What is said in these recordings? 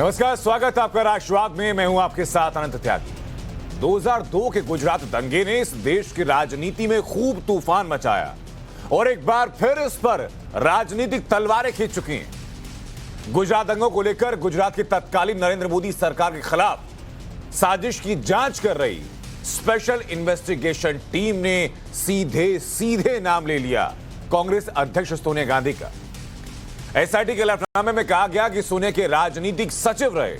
नमस्कार, स्वागत है आपका राष्ट्रवाद में। मैं हूं आपके साथ अनंत त्यागी। 2002 के गुजरात दंगे ने इस देश की राजनीति में खूब तूफान मचाया और एक बार फिर इस पर राजनीतिक तलवारें खींच चुकी हैं। गुजरात दंगों को लेकर गुजरात की तत्कालीन नरेंद्र मोदी सरकार के खिलाफ साजिश की जांच कर रही स्पेशल इन्वेस्टिगेशन टीम ने सीधे नाम ले लिया कांग्रेस अध्यक्ष सोनिया गांधी का। एसआईटी के हलफनामे में कहा गया कि सोनिया के राजनीतिक सचिव रहे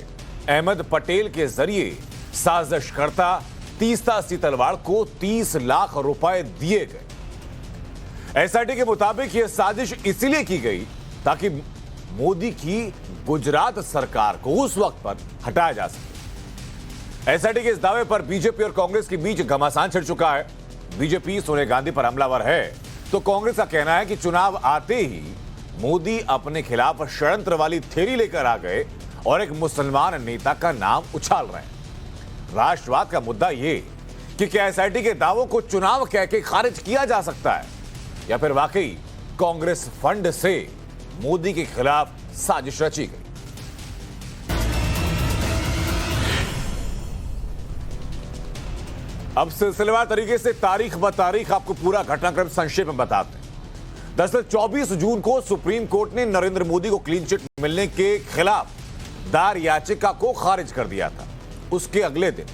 अहमद पटेल के जरिए साजिशकर्ता तीस्ता सीतलवाड़ को 30 लाख रुपए दिए गए। एसआईटी के मुताबिक यह साजिश इसलिए की गई ताकि मोदी की गुजरात सरकार को उस वक्त पर हटाया जा सके। एसआईटी के इस दावे पर बीजेपी और कांग्रेस के बीच घमासान छिड़ चुका है। बीजेपी सोनिया गांधी पर हमलावर है तो कांग्रेस का कहना है कि चुनाव आते ही मोदी अपने खिलाफ षड्यंत्र वाली थ्योरी लेकर आ गए और एक मुसलमान नेता का नाम उछाल रहे हैं। राष्ट्रवाद का मुद्दा यह कि क्या एसआईटी के दावों को चुनाव कह के खारिज किया जा सकता है या फिर वाकई कांग्रेस फंड से मोदी के खिलाफ साजिश रची गई। अब सिलसिलेवार तरीके से तारीख ब तारीख आपको पूरा घटनाक्रम संक्षेप में बताते हैं। दरअसल 24 जून को सुप्रीम कोर्ट ने नरेंद्र मोदी को क्लीन चिट मिलने के खिलाफ दायर याचिका को खारिज कर दिया था। उसके अगले दिन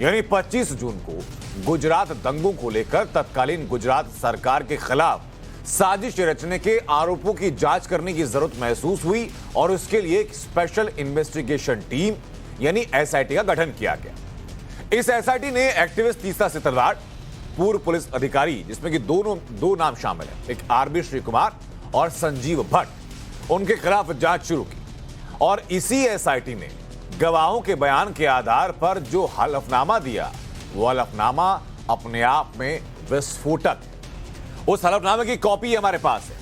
यानी 25 जून को गुजरात दंगों को लेकर तत्कालीन गुजरात सरकार के खिलाफ साजिश रचने के आरोपों की जांच करने की जरूरत महसूस हुई और उसके लिए एक स्पेशल इन्वेस्टिगेशन टीम यानी एसआईटी का गठन किया गया। इस एसआईटी ने एक्टिविस्ट तीस्ता सीतलवाड़, पूर्व पुलिस अधिकारी जिसमें कि दो नाम शामिल हैं, एक आरबी श्री कुमार और संजीव भट्ट, उनके खिलाफ जांच शुरू की। और इसी एसआईटी ने गवाहों के बयान के आधार पर जो हलफनामा दिया वो हलफनामा अपने आप में विस्फोटक है। उस हलफनामे की कॉपी हमारे पास है,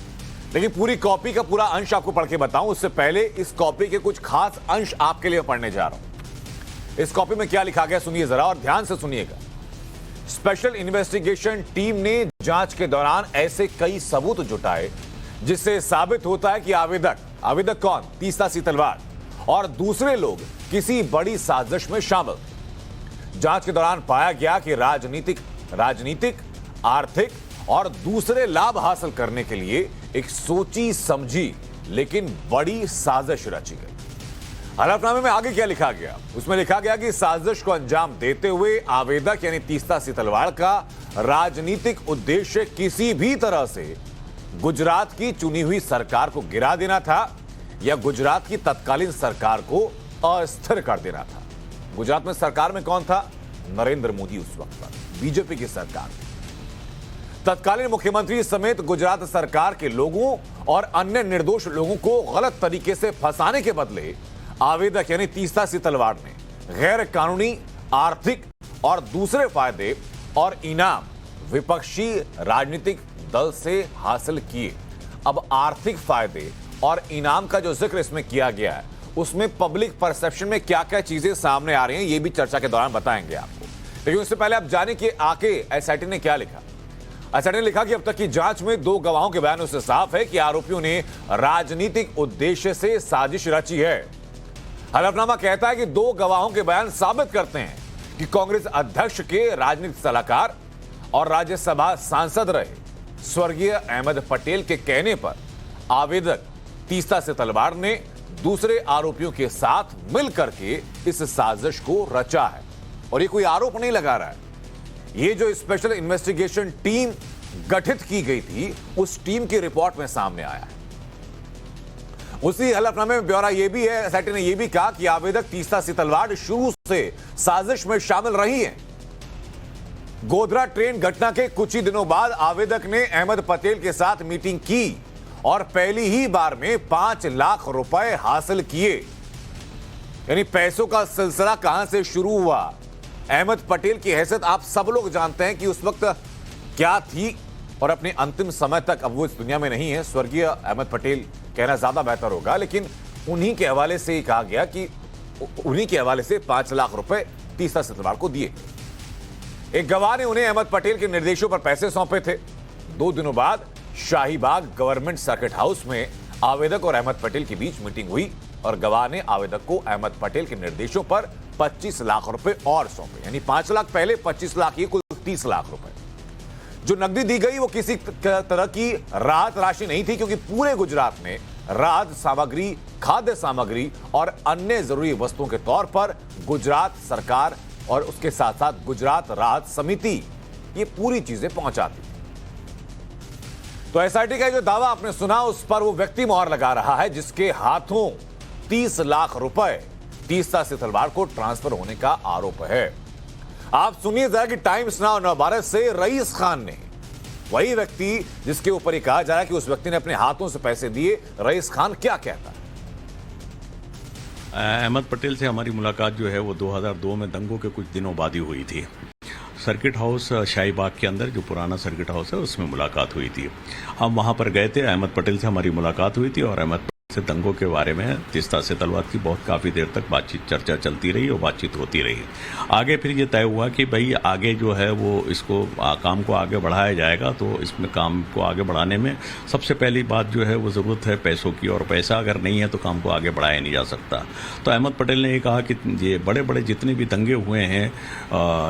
लेकिन पूरी कॉपी का पूरा अंश आपको पढ़ के बताऊं उससे पहले इस कॉपी के कुछ खास अंश आपके लिए पढ़ने जा रहा हूं। इस कॉपी में क्या लिखा गया सुनिए जरा और ध्यान से सुनिएगा। स्पेशल इन्वेस्टिगेशन टीम ने जांच के दौरान ऐसे कई सबूत जुटाए जिससे साबित होता है कि आवेदक कौन, तीस्ता सीतलवाड़ और दूसरे लोग किसी बड़ी साजिश में शामिल थे। जांच के दौरान पाया गया कि राजनीतिक, आर्थिक और दूसरे लाभ हासिल करने के लिए एक सोची समझी लेकिन बड़ी साजिश रची गई। हलफनामे में आगे क्या लिखा गया? उसमें लिखा गया कि साजिश को अंजाम देते हुए आवेदक यानी तीस्ता सीतलवाड़ का राजनीतिक उद्देश्य किसी भी तरह से गुजरात की चुनी हुई सरकार को गिरा देना था या गुजरात की तत्कालीन सरकार को अस्थिर कर देना था। गुजरात में सरकार में कौन था? नरेंद्र मोदी उस वक्त पर, बीजेपी की सरकार। तत्कालीन मुख्यमंत्री समेत गुजरात सरकार के लोगों और अन्य निर्दोष लोगों को गलत तरीके से फंसाने के बदले आवेदक यानी तीस्ता सीतलवाड़ ने गैर कानूनी आर्थिक और दूसरे फायदे और इनाम विपक्षी राजनीतिक दल से हासिल किए। अब आर्थिक फायदे और इनाम का जो जिक्र इसमें किया गया है उसमें पब्लिक परसेप्शन में क्या क्या चीजें सामने आ रही हैं ये भी चर्चा के दौरान बताएंगे आपको। लेकिन उससे पहले आप जाने कि आके एसआईटी ने क्या लिखा। एसआईटी ने लिखा कि अब तक की जांच में 2 गवाहों के बयानों से साफ है कि आरोपियों ने राजनीतिक उद्देश्य से साजिश रची है। हलफनामा कहता है कि 2 गवाहों के बयान साबित करते हैं कि कांग्रेस अध्यक्ष के राजनीतिक सलाहकार और राज्यसभा सांसद रहे स्वर्गीय अहमद पटेल के कहने पर आवेदक तीस्ता सीतलवाड़ ने दूसरे आरोपियों के साथ मिलकर के इस साजिश को रचा है। और ये कोई आरोप नहीं लगा रहा है, ये जो स्पेशल इन्वेस्टिगेशन टीम गठित की गई थी उस टीम की रिपोर्ट में सामने आया है। उसी हलफनामे में ब्यौरा यह भी है, एसआईटी ने यह भी कहा कि आवेदक तीस्ता सीतलवाड़ शुरू से साजिश में शामिल रही है। गोधरा ट्रेन घटना के कुछ ही दिनों बाद आवेदक ने अहमद पटेल के साथ मीटिंग की और पहली ही बार में 5 लाख रुपए हासिल किए। यानी पैसों का सिलसिला कहां से शुरू हुआ? अहमद पटेल की हैसियत आप सब लोग जानते हैं कि उस वक्त क्या थी और अपने अंतिम समय तक, अब वो इस दुनिया में नहीं है, स्वर्गीय अहमद पटेल कहना ज्यादा बेहतर होगा, लेकिन उन्हीं के हवाले से ही कहा गया कि उन्हीं के हवाले से 5 लाख रुपए तीस्ता सीतलवाड़ को दिए। एक गवाह ने उन्हें अहमद पटेल के निर्देशों पर पैसे सौंपे थे। 2 दिनों बाद शाहीबाग गवर्नमेंट सर्किट हाउस में आवेदक और अहमद पटेल के बीच मीटिंग हुई और गवाह ने आवेदक को अहमद पटेल के निर्देशों पर 25 लाख रुपए और सौंपे, यानी 5 लाख पहले, 25 लाख ये, कुल 30 लाख रुपए। जो नकदी दी गई वो किसी तरह की राहत राशि नहीं थी, क्योंकि पूरे गुजरात में राहत सामग्री, खाद्य सामग्री और अन्य जरूरी वस्तुओं के तौर पर गुजरात सरकार और उसके साथ साथ गुजरात राहत समिति ये पूरी चीजें पहुंचाती। तो एसआईटी का जो दावा आपने सुना उस पर वो व्यक्ति मोहर लगा रहा है जिसके हाथों 30 लाख रुपए तीस्ता से तलवार को ट्रांसफर होने का आरोप है। आप सुनिए जरा कि टाइम्स नाउ नवभारत से रईस खान ने, वही व्यक्ति जिसके ऊपर ये कहा जा रहा है कि उस व्यक्ति ने अपने हाथों से पैसे दिए, रईस खान क्या कहता है। अहमद पटेल से हमारी मुलाकात जो है वो 2002 में दंगों के कुछ दिनों बाद ही हुई थी। सर्किट हाउस शाही बाग के अंदर जो पुराना सर्किट हाउस है उसमें मुलाकात हुई थी। हम वहां पर गए थे, अहमद पटेल से हमारी मुलाकात हुई थी और अहमद से दंगों के बारे में तीस्ता से तलवार की बहुत काफ़ी देर तक बातचीत, चर्चा चलती रही और बातचीत होती रही। आगे फिर ये तय हुआ कि भाई आगे जो है वो इसको काम को आगे बढ़ाया जाएगा, तो इसमें काम को आगे बढ़ाने में सबसे पहली बात जो है वो ज़रूरत है पैसों की, और पैसा अगर नहीं है तो काम को आगे बढ़ाया नहीं जा सकता। तो अहमद पटेल ने ये कहा कि ये बड़े बड़े जितने भी दंगे हुए हैं,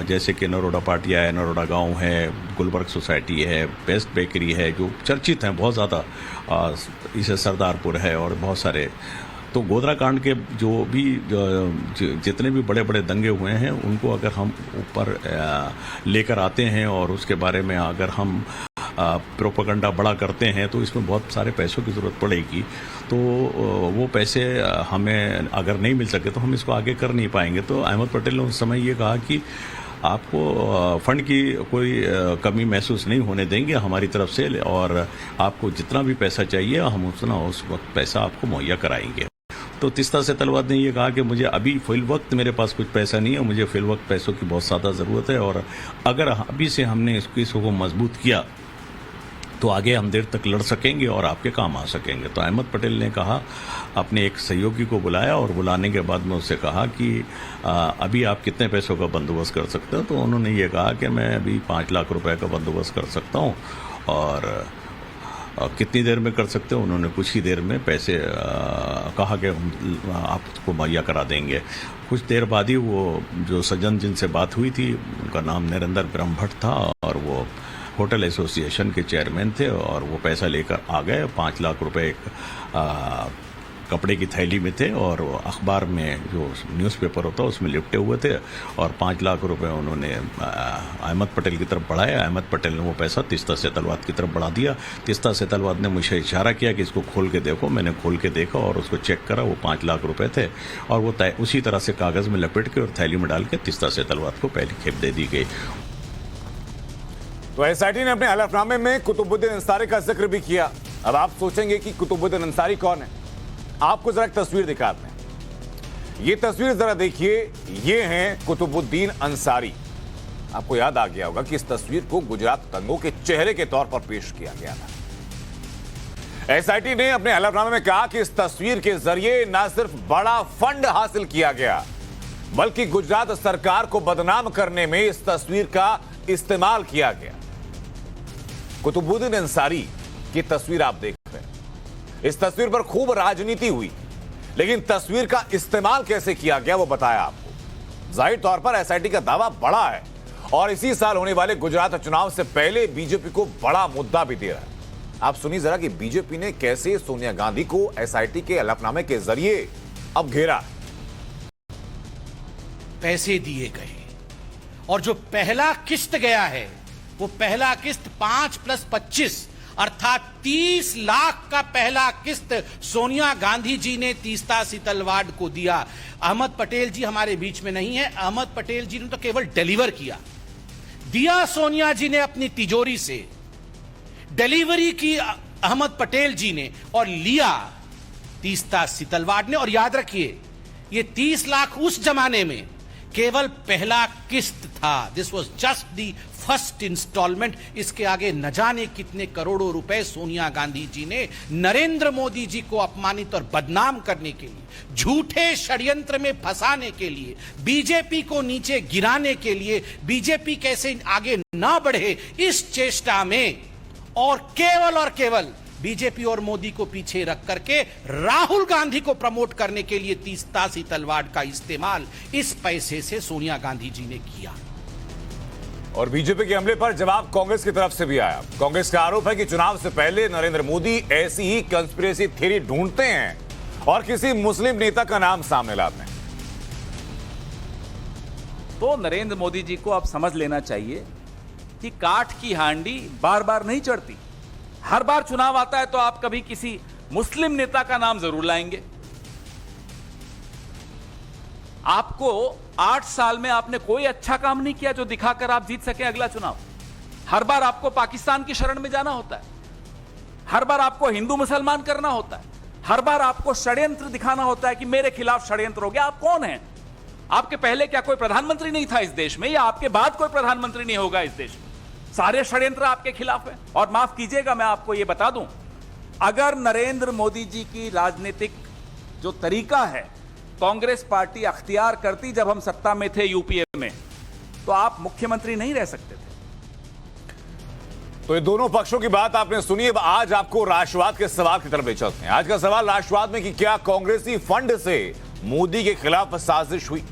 जैसे कि नरोडा पाटिया है, नरोडा गाँव है, गुलबर्ग सोसाइटी है, बेस्ट बेकरी है, जो चर्चित हैं बहुत ज़्यादा, इसे सरदारपुर है और बहुत सारे, तो गोधरा कांड के जो भी जितने भी बड़े बड़े दंगे हुए हैं उनको अगर हम ऊपर लेकर आते हैं और उसके बारे में अगर हम प्रोपेगेंडा बड़ा करते हैं तो इसमें बहुत सारे पैसों की ज़रूरत पड़ेगी। तो वो पैसे हमें अगर नहीं मिल सके तो हम इसको आगे कर नहीं पाएंगे। तो अहमद पटेल ने उस समय ये कहा कि आपको फंड की कोई कमी महसूस नहीं होने देंगे हमारी तरफ से, और आपको जितना भी पैसा चाहिए हम उतना उस वक्त पैसा आपको मुहैया कराएंगे। तो तीस्ता से तलवार ने ये कहा कि मुझे अभी फिल वक्त मेरे पास कुछ पैसा नहीं है, मुझे फिल वक्त पैसों की बहुत ज़्यादा ज़रूरत है, और अगर अभी से हमने इसको मजबूत किया तो आगे हम देर तक लड़ सकेंगे और आपके काम आ सकेंगे। तो अहमद पटेल ने कहा, अपने एक सहयोगी को बुलाया और बुलाने के बाद में उससे कहा कि अभी आप कितने पैसों का बंदोबस्त कर सकते हो। तो उन्होंने ये कहा कि मैं अभी 5 लाख रुपए का बंदोबस्त कर सकता हूँ, और कितनी देर में कर सकते हो। उन्होंने कुछ ही देर में पैसे कहा कि हम आपको मुहैया करा देंगे। कुछ देर बाद ही वो जो सज्जन जिनसे बात हुई थी उनका नाम नरेंद्र ब्रह्मभट्ट था और वो होटल एसोसिएशन के चेयरमैन थे, और वो पैसा लेकर आ गए। 5 लाख रुपए कपड़े की थैली में थे और अखबार में जो न्यूज़पेपर होता है उसमें लिपटे हुए थे, और 5 लाख रुपए उन्होंने अहमद पटेल की तरफ बढ़ाया। अहमद पटेल ने वो पैसा तीस्ता से तलवार की तरफ बढ़ा दिया। तीस्ता से तलवार ने मुझे इशारा किया कि इसको खोल के देखो। मैंने खोल के देखा और उसको चेक करा, वो 5 लाख रुपए थे, और वो उसी तरह से कागज़ में लपेट के और थैली में डाल के तीस्ता से तलवार को पहली खेप दे दी गई। तो एसआईटी ने अपने हलफनामे में कुतुबुद्दीन अंसारी का जिक्र भी किया। अब आप सोचेंगे कि कुतुबुद्दीन अंसारी कौन है, आपको जरा एक तस्वीर दिखाते हैं। ये तस्वीर जरा देखिए, ये हैं कुतुबुद्दीन अंसारी। आपको याद आ गया होगा कि इस तस्वीर को गुजरात दंगों के चेहरे के तौर पर पेश किया गया था। एसआईटी ने अपने हलफनामे में कहा कि इस तस्वीर के जरिए न सिर्फ बड़ा फंड हासिल किया गया, बल्कि गुजरात सरकार को बदनाम करने में इस तस्वीर का इस्तेमाल किया गया। कुतुबुद्दीन अंसारी की तस्वीर आप देख रहे हैं। इस तस्वीर पर खूब राजनीति हुई, लेकिन तस्वीर का इस्तेमाल कैसे किया गया वो बताया आपको। जाहिर तौर पर एसआईटी का दावा बड़ा है और इसी साल होने वाले गुजरात चुनाव से पहले बीजेपी को बड़ा मुद्दा भी दे रहा है। आप सुनिए जरा कि बीजेपी ने कैसे सोनिया गांधी को एसआईटी के हलफनामे के जरिए अब घेरा। पैसे दिए गए और जो पहला किस्त गया है वो पहला किस्त 5 + 25 अर्थात 30 लाख का पहला किस्त सोनिया गांधी जी ने तीस्ता सीतलवाड़ को दिया। अहमद पटेल जी हमारे बीच में नहीं है, अहमद पटेल जी ने तो केवल डिलीवर किया, दिया सोनिया जी ने अपनी तिजोरी से, डिलीवरी की अहमद पटेल जी ने और लिया तीस्ता सीतलवाड़ ने। और याद रखिए ये 30 लाख उस जमाने में केवल पहला किस्त था। This was just the first instalment. इसके आगे न जाने कितने करोड़ों रुपए सोनिया गांधी जी ने नरेंद्र मोदी जी को अपमानित और बदनाम करने के लिए, झूठे षड्यंत्र में फंसाने के लिए, बीजेपी को नीचे गिराने के लिए, बीजेपी कैसे आगे ना बढ़े इस चेष्टा में, और केवल बीजेपी और मोदी को पीछे रख करके राहुल गांधी को प्रमोट करने के लिए तासी तलवार का इस्तेमाल इस पैसे से सोनिया गांधी जी ने किया। और बीजेपी के हमले पर जवाब कांग्रेस की तरफ से भी आया। कांग्रेस का आरोप है कि चुनाव से पहले नरेंद्र मोदी ऐसी ही कंस्पिरेसी थ्योरी ढूंढते हैं और किसी मुस्लिम नेता का नाम सामने लाते हैं। तो नरेंद्र मोदी जी को अब समझ लेना चाहिए कि काठ की हांडी बार बार नहीं चढ़ती। हर बार चुनाव आता है तो आप कभी किसी मुस्लिम नेता का नाम जरूर लाएंगे। आपको 8 साल में आपने कोई अच्छा काम नहीं किया जो दिखाकर आप जीत सके अगला चुनाव। हर बार आपको पाकिस्तान की शरण में जाना होता है, हर बार आपको हिंदू मुसलमान करना होता है, हर बार आपको षड्यंत्र दिखाना होता है कि मेरे खिलाफ षड्यंत्र हो गया। आप कौन हैं? आपके पहले क्या कोई प्रधानमंत्री नहीं था इस देश में, या आपके बाद कोई प्रधानमंत्री नहीं होगा इस देश में? सारे षड्यंत्र आपके खिलाफ हैं। और माफ कीजिएगा, मैं आपको यह बता दूं, अगर नरेंद्र मोदी जी की राजनीतिक जो तरीका है कांग्रेस पार्टी अख्तियार करती जब हम सत्ता में थे यूपीए में, तो आप मुख्यमंत्री नहीं रह सकते थे। तो ये दोनों पक्षों की बात आपने सुनी। अब आज आपको राष्ट्रवाद के सवाल की तरफ ले चलते हैं। आज का सवाल राष्ट्रवाद में कि क्या कांग्रेसी फंड से मोदी के खिलाफ साजिश हुई।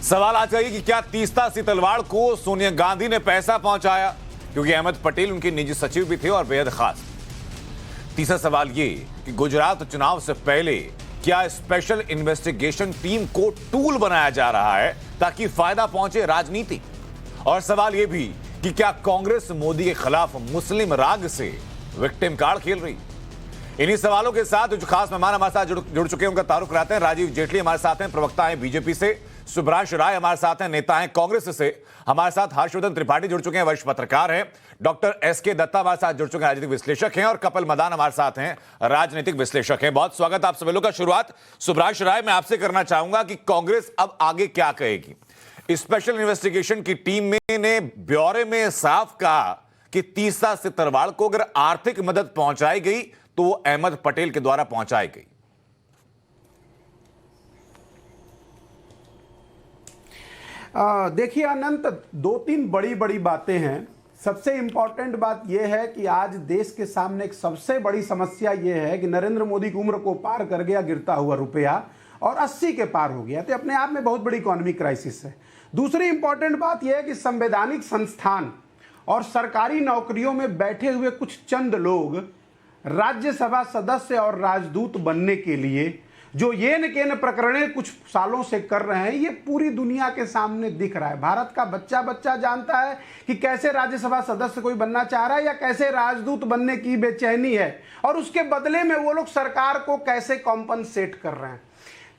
सवाल आज है कि क्या तासी तलवार को सोनिया गांधी ने पैसा पहुंचाया, क्योंकि अहमद पटेल उनके निजी सचिव भी थे और बेहद खास। तीसरा सवाल यह कि गुजरात चुनाव से पहले क्या स्पेशल इन्वेस्टिगेशन टीम को टूल बनाया जा रहा है ताकि फायदा पहुंचे राजनीति। और सवाल यह भी कि क्या कांग्रेस मोदी के खिलाफ मुस्लिम राग से विक्टिम कार्ड खेल रही। इन्हीं सवालों के साथ जो खास मेहमान हमारे साथ जुड़ चुके हैं उनका तारुफ कराते हैं। राजीव जेटली हमारे साथ हैं, प्रवक्ता हैं बीजेपी से। सुभाष राय हमारे साथ हैं, नेता हैं कांग्रेस से। हमारे साथ हर्षवर्धन त्रिपाठी जुड़ चुके हैं, वरिष्ठ पत्रकार हैं। डॉक्टर एसके दत्ता हमारे साथ जुड़ चुके हैं, राजनीतिक विश्लेषक हैं। और कपिल मदान हमारे साथ हैं, राजनीतिक विश्लेषक हैं। बहुत स्वागत आप सभी लोगों का। शुरुआत सुभाष राय मैं आपसे करना चाहूंगा कि कांग्रेस अब आगे क्या कहेगी। स्पेशल इन्वेस्टिगेशन की टीम ने ब्यौरे में साफ कहा कि तासी तलवार को अगर आर्थिक मदद पहुंचाई गई तो वो अहमद पटेल के द्वारा पहुंचाई गई। देखिए अनंत, 2-3 बड़ी बातें हैं। सबसे इंपॉर्टेंट बात यह है कि आज देश के सामने एक सबसे बड़ी समस्या यह है कि नरेंद्र मोदी की उम्र को पार कर गया गिरता हुआ रुपया और 80 के पार हो गया, तो अपने आप में बहुत बड़ी इकोनॉमिक क्राइसिस है। दूसरी इंपॉर्टेंट बात यह है कि संवैधानिक संस्थान और सरकारी नौकरियों में बैठे हुए कुछ चंद लोग राज्यसभा सदस्य और राजदूत बनने के लिए जो ये न के न प्रकरण कुछ सालों से कर रहे हैं, ये पूरी दुनिया के सामने दिख रहा है। भारत का बच्चा जानता है कि कैसे राज्यसभा सदस्य कोई बनना चाह रहा है या कैसे राजदूत बनने की बेचैनी है, और उसके बदले में वो लोग सरकार को कैसे कॉम्पनसेट कर रहे हैं।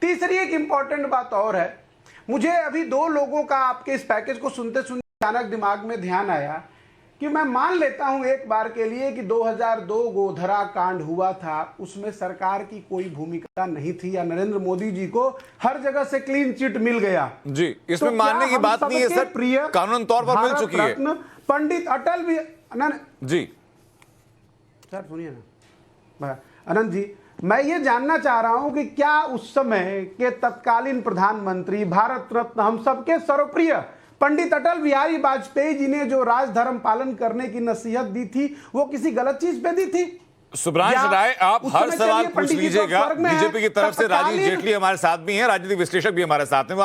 तीसरी एक इंपॉर्टेंट बात और है, मुझे अभी 2 लोगों का आपके इस पैकेज को सुनते सुनते अचानक दिमाग में ध्यान आया कि मैं मान लेता हूं एक बार के लिए कि 2002 गोधरा कांड हुआ था, उसमें सरकार की कोई भूमिका नहीं थी या नरेंद्र मोदी जी को हर जगह से क्लीन चिट मिल गया जी। इसमें तो मानने की बात नहीं है सर, प्रिय कानून तौर पर मिल चुकी है। पंडित अटल भी जी सर सुनिए ना अनंत जी, मैं ये जानना चाह रहा हूं कि क्या उस समय के तत्कालीन प्रधानमंत्री भारत रत्न हम सबके सर्वप्रिय पंडित अटल बिहारी वाजपेयी जी ने जो राजधर्म पालन करने की नसीहत दी थी, वो किसी गलत चीज पे दी थी? सुभाष राय, आप हर सवाल पूछ लीजिएगा। बीजेपी की तरफ से राजीव जेटली हमारे साथ भी हैं, राजनीतिक विश्लेषक भी हमारे साथ हैं। वो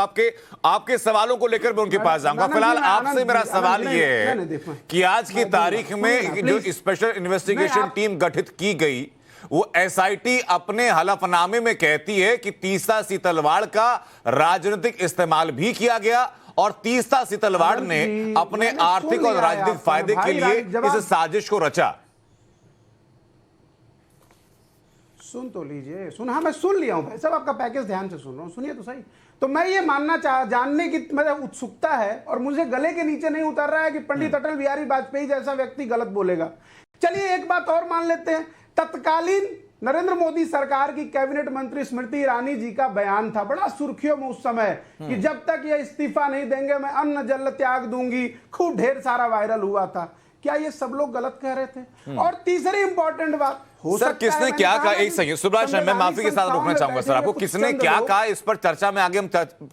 आपके सवालों को लेकर मैं उनके पास जाऊंगा। फिलहाल आपसे मेरा सवाल ये है कि आज की तारीख में जो स्पेशल इन्वेस्टिगेशन टीम गठित की गई, वो एसआईटी अपने हलफनामे में कहती है कि तासी तलवार का राजनीतिक इस्तेमाल भी किया गया और तासी तलवार ने अपने आर्थिक और राजनीतिक फायदे के लिए इस साजिश को रचा। सुन तो लीजिए, हाँ मैं सुन लिया हूं भाई साहब, आपका पैकेज ध्यान से सुन रहा हूं, सुनिए तो सही। तो मैं ये जानने की मतलब उत्सुकता है और मुझे गले के नीचे नहीं उतर रहा है कि पंडित अटल बिहारी वाजपेयी जैसा व्यक्ति गलत बोलेगा। चलिए एक बात और मान लेते हैं, तत्कालीन नरेंद्र मोदी सरकार की कैबिनेट मंत्री स्मृति ईरानी जी का बयान था बड़ा सुर्खियों में उस समय कि जब तक ये इस्तीफा नहीं देंगे मैं अन्न जल त्याग दूंगी, खूब ढेर सारा वायरल हुआ था। क्या ये सब लोग गलत कह रहे थे? और तीसरी इंपॉर्टेंट बात, हो सर सकता है, किसने मैंने क्या कहा कहा, ना एक कि सेकंड सुब्राश, मैं माफी के साथ संस्थाओं रोकना में चाहूंगा सर बैठे आपको, कुछ किसने चंद क्या लोग- कहा इस पर चर्चा में आगे हम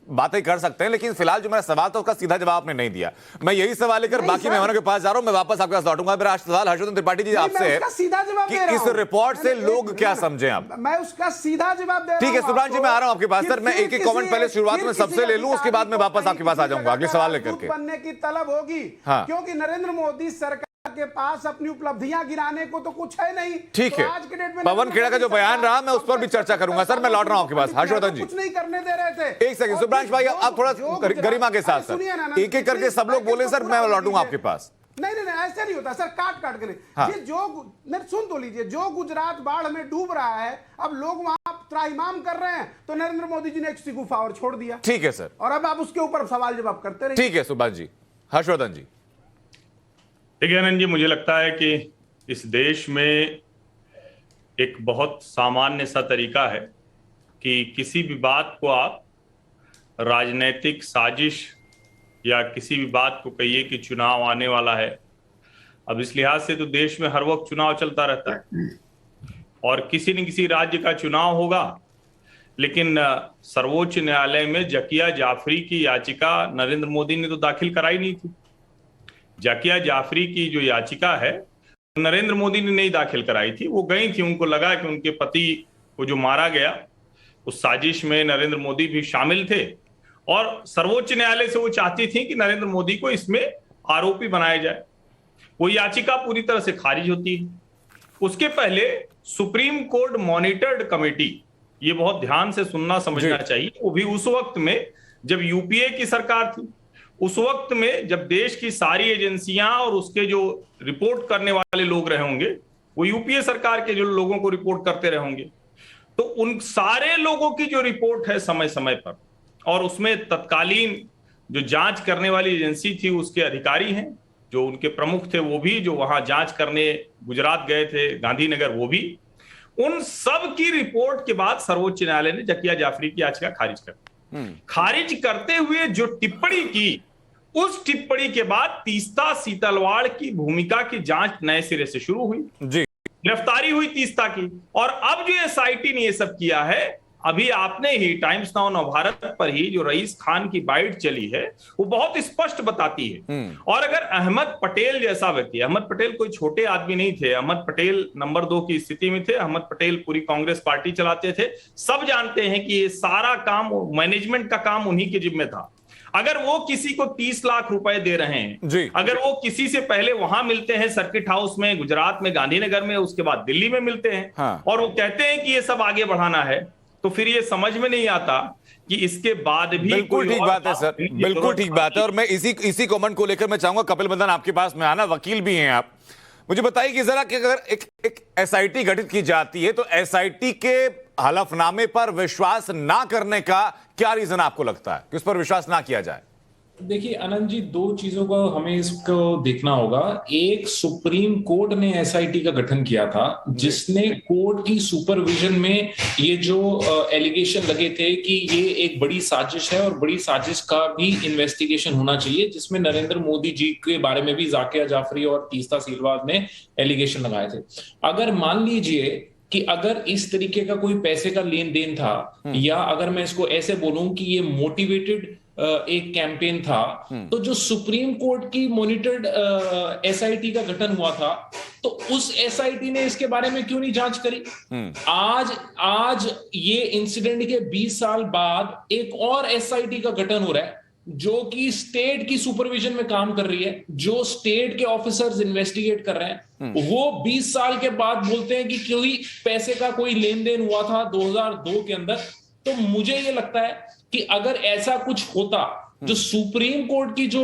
बातें कर सकते हैं, लेकिन फिलहाल जो मेरा सवाल था उसका सीधा जवाब आपने नहीं दिया। मैं यही सवाल लेकर नहीं बाकी सर। मेहमानों के पास जा रहा हूं, मैं वापस आपके पास लौटूंगा। मेरा सवाल हर्षवर्धन त्रिपाठी जी नहीं, आपसे मैं है उसका सीधा जवाब कि दे रहा इस हूं। रिपोर्ट से मैंने लोग एक- क्या समझे आप? मैं उसका सीधा जवाब दे रहा हूं। ठीक है सुब्राश जी, आपको मैं आ रहा हूं आपके पास कि सर, मैं फिर एक एक किसी कमेंट पहले शुरुआत फिर में किसी सबसे ले लूं, उसके बाद मैं अधिकारी वापस को आपके पास आ कहीं जाऊंगा अगले किसी सवाल जगह लेकर के। राजदूत बनने की तलब होगी, हाँ। क्योंकि नरेंद्र मोदी सरकार के पास अपनी उपलब्धियां गिराने को तो कुछ है नहीं। ठीक तो है, आज के डेट में पवन नरेंद्र खेड़ा का जो मोदी बयान सरकार रहा मैं उस पर भी चर्चा करूंगा सर, मैं लौट रहा हूं आपके पास हर्षवर्धन जी। कुछ नहीं करने दे रहे थे। एक सेकंड और सुब्रांश भाई, जो- आप थोड़ा जो गुजरात- गरिमा के साथ अरे सुनिए ना, सर, एक एक करके सब लोग बोले सर, मैं लौटूंगा आपके पास। नहीं नहीं नहीं, ऐसे नहीं होता सर, काट काट के नहीं। हाँ। ये नहीं, सुन तो लीजिए, जो गुजरात बाढ़ में डूब रहा है, अब लोग वहां त्राहिमाम कर रहे हैं, तो नरेंद्र मोदी जी ने एक गुफा और छोड़ दिया। ठीक है सर, और अब आप उसके ऊपर सवाल जवाब करते रहिए। ठीक है सुभाष जी। हर्षवर्धन जी। देखिए आनंद जी, मुझे लगता है कि इस देश में एक बहुत सामान्य सा तरीका है कि किसी भी बात को आप राजनीतिक साजिश या किसी भी बात को कहिए कि चुनाव आने वाला है। अब इस लिहाज से तो देश में हर वक्त चुनाव चलता रहता है और किसी न किसी राज्य का चुनाव होगा, लेकिन सर्वोच्च न्यायालय में जकिया जाफरी की याचिका नरेंद्र मोदी ने तो दाखिल कराई नहीं थी। जकिया जाफरी की जो याचिका है नरेंद्र मोदी ने नहीं दाखिल कराई थी, वो गई थी, उनको लगा कि उनके पति को जो मारा गया उस साजिश में नरेंद्र मोदी भी शामिल थे और सर्वोच्च न्यायालय से वो चाहती थी कि नरेंद्र मोदी को इसमें आरोपी बनाया जाए। वो याचिका पूरी तरह से खारिज होती है। उसके पहले सुप्रीम कोर्ट मॉनिटर्ड कमेटी, ये बहुत ध्यान से सुनना समझना चाहिए, वो भी उस वक्त में जब यूपीए की सरकार थी, उस वक्त में जब देश की सारी एजेंसियां और उसके जो रिपोर्ट करने वाले लोग रहे होंगे वो यूपीए सरकार के जो लोगों को रिपोर्ट करते रहे होंगे, तो उन सारे लोगों की जो रिपोर्ट है समय समय पर, और उसमें तत्कालीन जो जांच करने वाली एजेंसी थी उसके अधिकारी हैं, जो उनके प्रमुख थे वो भी, जो वहां जांच करने गुजरात गए थे गांधीनगर वो भी, उन सब की रिपोर्ट के बाद सर्वोच्च न्यायालय ने जकिया जाफरी की याचिका खारिज कर दी। खारिज करते हुए जो टिप्पणी की, उस टिप्पणी के बाद तीस्ता सीतलवाड़ की भूमिका की जांच नए सिरे से शुरू हुई जी, गिरफ्तारी हुई तीस्ता की, और अब जो एसआईटी ने ये सब किया है, अभी आपने ही टाइम्स नाउ नवभारत पर ही जो रईस खान की बाइट चली है वो बहुत स्पष्ट बताती है। और अगर अहमद पटेल जैसा व्यक्ति, अहमद पटेल कोई छोटे आदमी नहीं थे, अहमद पटेल नंबर 2 की स्थिति में थे, अहमद पटेल पूरी कांग्रेस पार्टी चलाते थे, सब जानते हैं कि ये सारा काम मैनेजमेंट का काम उन्हीं के जिम्मे था। अगर वो किसी को 30 लाख रुपए दे रहे हैं जी, अगर वो किसी से पहले वहां मिलते हैं सर्किट हाउस में गुजरात में गांधीनगर में, उसके बाद दिल्ली में मिलते हैं, हाँ। और वो कहते हैं कि ये सब आगे बढ़ाना है, तो फिर ये समझ में नहीं आता कि इसके बाद भी बिल्कुल ठीक बात है सर, बिल्कुल ठीक बात है। और मैं इसी कमेंट को लेकर मैं चाहूंगा कपिल बंधन आपके पास में आना, वकील भी हैं आप, मुझे बताइए कि जरा कि अगर एक एसआईटी गठित की जाती है तो एसआईटी के हलफनामे पर विश्वास ना करने का क्या रीजन आपको लगता है कि उस पर विश्वास ना किया जाए? देखिए आनंद जी, दो चीजों को हमें इसको देखना होगा। एक, सुप्रीम कोर्ट ने एसआईटी का गठन किया था जिसने कोर्ट की सुपरविजन में ये जो एलिगेशन लगे थे कि ये एक बड़ी साजिश है और बड़ी साजिश का भी इन्वेस्टिगेशन होना चाहिए, जिसमें नरेंद्र मोदी जी के बारे में भी जाकिया जाफरी और तीस्ता सीतलवाड़ ने एलिगेशन लगाए थे। अगर मान लीजिए कि अगर इस तरीके का कोई पैसे का लेन देन था, या अगर मैं इसको ऐसे बोलूं कि ये मोटिवेटेड एक कैंपेन था, तो जो सुप्रीम कोर्ट की मॉनिटर्ड एसआईटी का गठन हुआ था, तो उस एसआईटी ने इसके बारे में क्यों नहीं जांच करी? आज ये इंसिडेंट के 20 साल बाद एक और एसआईटी का गठन हो रहा है जो कि स्टेट की सुपरविजन में काम कर रही है, जो स्टेट के ऑफिसर्स इन्वेस्टिगेट कर रहे हैं। वो 20 साल के बाद बोलते हैं कि कोई पैसे का कोई लेन देन हुआ था 2002 के अंदर। तो मुझे ये लगता है कि अगर ऐसा कुछ होता, जो सुप्रीम कोर्ट की जो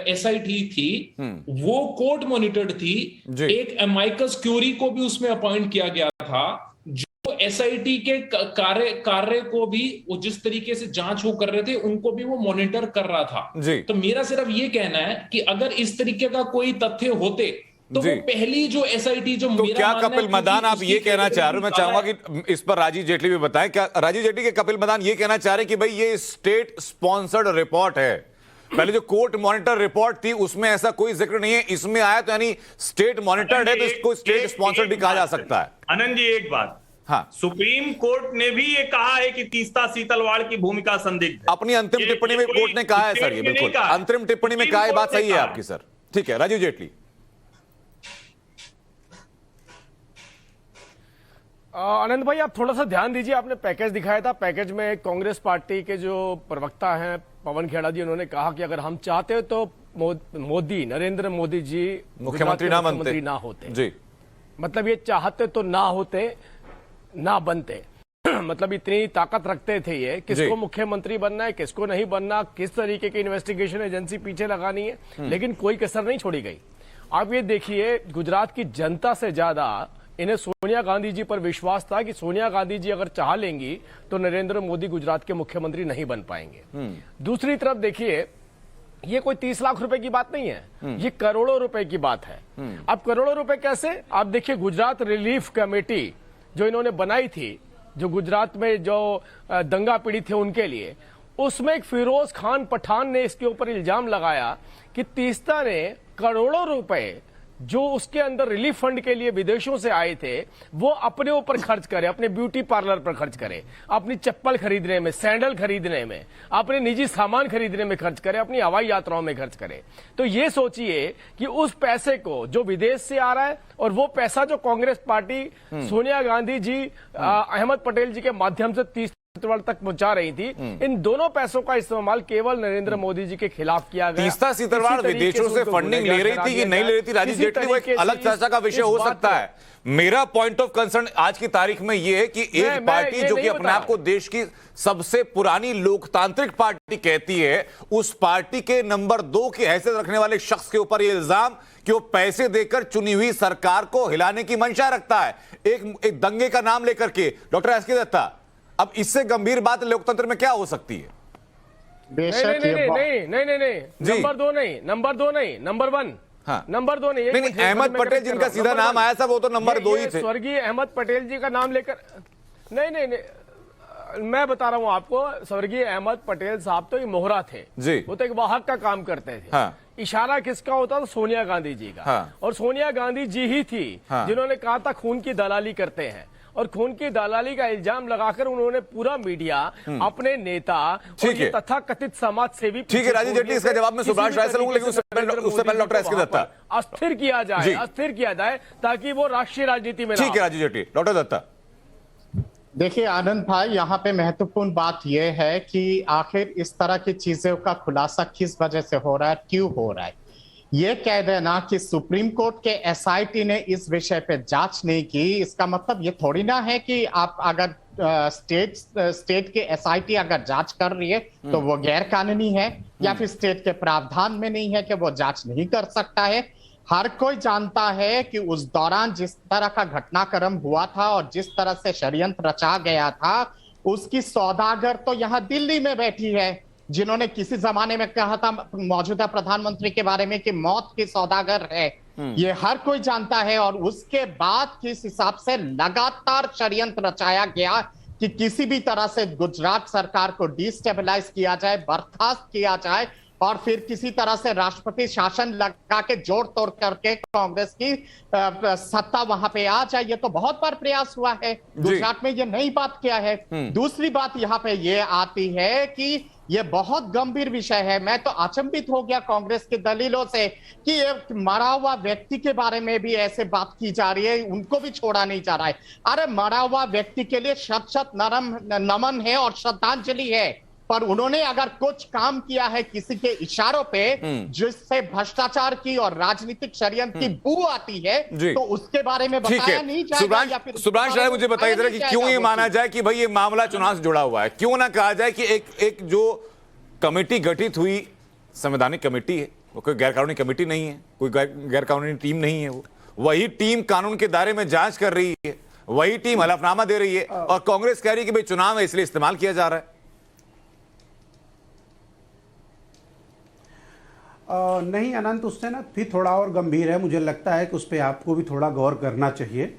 एसआईटी थी वो कोर्ट मॉनिटर्ड थी, एक अमाइकस क्यूरी को भी उसमें अपॉइंट किया गया था जो एसआईटी के कार्य को भी वो जिस तरीके से जांच वो कर रहे थे उनको भी वो मॉनिटर कर रहा था। तो मेरा सिर्फ ये कहना है कि अगर इस तरीके का कोई तथ्य होते तो वो पहली जो एसआईटी जो तो मेरा क्या मानना है कपिल मदान आप ये कहना चाह रहे हो, मैं चाहूंगा कि इस पर राजीव जेटली भी बताएं, क्या राजीव जेटली के कपिल मदान ये कहना चाह रहे हैं कि भाई ये स्टेट स्पॉन्सर्ड रिपोर्ट है पहले जो कोर्ट मॉनिटर रिपोर्ट थी उसमें ऐसा कोई जिक्र नहीं है, इसमें आया तो यानी स्टेट मॉनिटर्ड है तो इसको स्टेट स्पॉन्सर्ड भी कहा जा सकता है। आनंद जी एक बात, हाँ, सुप्रीम कोर्ट ने भी ये कहा है कि तीस्ता सीतलवाड़ की भूमिका संदिग्ध है। अपनी अंतिम टिप्पणी में कोर्ट ने कहा है सर, ये बिल्कुल अंतरिम टिप्पणी में कहा है, बात सही है आपकी सर। ठीक है, राजीव जेटली। आनंद भाई, आप थोड़ा सा ध्यान दीजिए, आपने पैकेज दिखाया था, पैकेज में कांग्रेस पार्टी के जो प्रवक्ता हैं पवन खेड़ा जी, उन्होंने कहा कि अगर हम चाहते तो मोदी, नरेंद्र मोदी जी मुख्यमंत्री ना होते जी, मतलब ये चाहते तो ना होते, ना बनते मतलब इतनी ताकत रखते थे ये, किसको मुख्यमंत्री बनना है, किसको नहीं बनना, किस तरीके की इन्वेस्टिगेशन एजेंसी पीछे लगानी है, लेकिन कोई कसर नहीं छोड़ी गई। आप ये देखिए, गुजरात की जनता से ज्यादा इन्हें सोनिया गांधी जी पर विश्वास था कि सोनिया गांधी जी अगर चाह लेंगी तो नरेंद्र मोदी गुजरात के मुख्यमंत्री नहीं बन पाएंगे। दूसरी तरफ देखिए, ये कोई 30 लाख रुपए की बात नहीं है, ये करोड़ों रुपए की बात है। अब करोड़ों रुपए कैसे? आप देखिए, गुजरात रिलीफ कमेटी जो इन्होंने बनाई थी, जो गुजरात में जो दंगा पीड़ित थे उनके लिए, उसमें एक फिरोज खान पठान ने इसके ऊपर इल्जाम लगाया कि तीस्ता ने करोड़ों रुपए जो उसके अंदर रिलीफ फंड के लिए विदेशों से आए थे वो अपने ऊपर खर्च करे, अपने ब्यूटी पार्लर पर खर्च करे, अपनी चप्पल खरीदने में, सैंडल खरीदने में, अपने निजी सामान खरीदने में खर्च करे, अपनी हवाई यात्राओं में खर्च करे। तो ये सोचिए कि उस पैसे को जो विदेश से आ रहा है और वो पैसा जो कांग्रेस पार्टी सोनिया गांधी जी अहमद पटेल जी के माध्यम से 30 तक पहुंचा रही थी, इन दोनों पैसों का इस्तेमाल केवल नरेंद्र मोदी जी के खिलाफ किया गया। तीस्ता सीतलवाड़ विदेशों से फंडिंग ले रही थी कि नहीं ले रही थी, राजीव जेटली, वो एक अलग चर्चा का विषय हो सकता है। मेरा पॉइंट ऑफ कंसर्न आज की तारीख में यह है कि एक पार्टी जो कि अपने आप को देश की सबसे पुरानी लोकतांत्रिक पार्टी कहती है, उस पार्टी के नंबर 2 की हैसियत रखने वाले शख्स के ऊपर यह इल्जाम कि वो पैसे देकर चुनी हुई सरकार को हिलाने की मंशा रखता है, एक दंगे का नाम लेकर के। डॉक्टर एसके दत्ता, अब इससे गंभीर बात लोकतंत्र में क्या हो सकती है? नहीं, नंबर 2 नहीं, नंबर 2 नहीं, नंबर 1। हाँ, नंबर 2 नहीं, नहीं, अहमद पटेल जिनका सीधा नाम आया था वो तो नंबर 2 ही थे। स्वर्गीय अहमद पटेल जी का नाम लेकर नहीं, मैं बता रहा हूं आपको, स्वर्गीय अहमद पटेल साहब तो ये मोहरा थे जी, वो तो एक वाहक का काम करते थे। हाँ, इशारा किसका होता था? सोनिया गांधी जी का। हाँ, और सोनिया गांधी जी ही थी जिन्होंने कहा था खून की दलाली करते हैं, और खून की दलाली का इल्जाम लगाकर उन्होंने पूरा मीडिया, अपने नेता और ये तथाकथित समाज सेवी, ठीक है राजीव जेटली, इसका जवाब मैं सुभाष राय से लूंगा, लेकिन उससे पहले डॉक्टर एसके दत्ता, अस्थिर किया जाए ताकि वो राष्ट्रीय राजनीति में। ठीक है राजीव जेटली। डॉक्टर दत्ता, देखिए आनंद भाई, यहाँ पे महत्वपूर्ण बात यह है कि आखिर इस तरह की चीजों का खुलासा किस वजह से हो रहा है, क्यों हो रहा है। ये कह देना कि सुप्रीम कोर्ट के एसआईटी ने इस विषय पे जांच नहीं की, इसका मतलब ये थोड़ी ना है कि आप अगर स्टेट के एसआईटी अगर जांच कर रही है तो वो गैर कानूनी है, या फिर स्टेट के प्रावधान में नहीं है कि वो जांच नहीं कर सकता है। हर कोई जानता है कि उस दौरान जिस तरह का घटनाक्रम हुआ था और जिस तरह से षड्यंत्र रचा गया था, उसकी सौदागर तो यहाँ दिल्ली में बैठी है, जिन्होंने किसी जमाने में कहा था मौजूदा प्रधानमंत्री के बारे में कि मौत की सौदागर है। ये हर कोई जानता है। और उसके बाद किस हिसाब से लगातार षड्यंत्र रचाया गया कि किसी भी तरह से गुजरात सरकार को डिस्टेबलाइज किया जाए, बर्खास्त किया जाए, और फिर किसी तरह से राष्ट्रपति शासन लगा के जोड़ तोड़ करके कांग्रेस की सत्ता वहां पे आ जाए। ये तो बहुत बार प्रयास हुआ है गुजरात में, ये नई बात क्या है। दूसरी बात यहाँ पे ये आती है कि ये बहुत गंभीर विषय है। मैं तो अचंभित हो गया कांग्रेस के दलीलों से कि ये मरा हुआ व्यक्ति के बारे में भी ऐसे बात की जा रही है, उनको भी छोड़ा नहीं जा रहा है। अरे मरा हुआ व्यक्ति के लिए शत नमन है और श्रद्धांजलि है, पर उन्होंने अगर कुछ काम किया है किसी के इशारों पे जिससे भ्रष्टाचार की और राजनीतिक षड्यंत्र की बू आती है, तो उसके बारे में बताया नहीं जाएगा। या फिर सुभाष राय, मुझे बताइए जरा कि क्यों ये माना जाए कि भाई ये मामला चुनाव से जुड़ा हुआ है? क्यों ना कहा जाए कि एक जो कमेटी गठित हुई, संवैधानिक कमेटी है, वो कोई गैर कानूनी कमेटी नहीं है, कोई गैर कानूनी टीम नहीं है, वही टीम कानून के दायरे में जांच कर रही है, वही टीम हलफनामा दे रही है, और कांग्रेस कह रही है कि भाई चुनाव है इसलिए इस्तेमाल किया जा रहा है। नहीं अनंत, उससे ना भी थोड़ा और गंभीर है, मुझे लगता है कि उस पर आपको भी थोड़ा गौर करना चाहिए।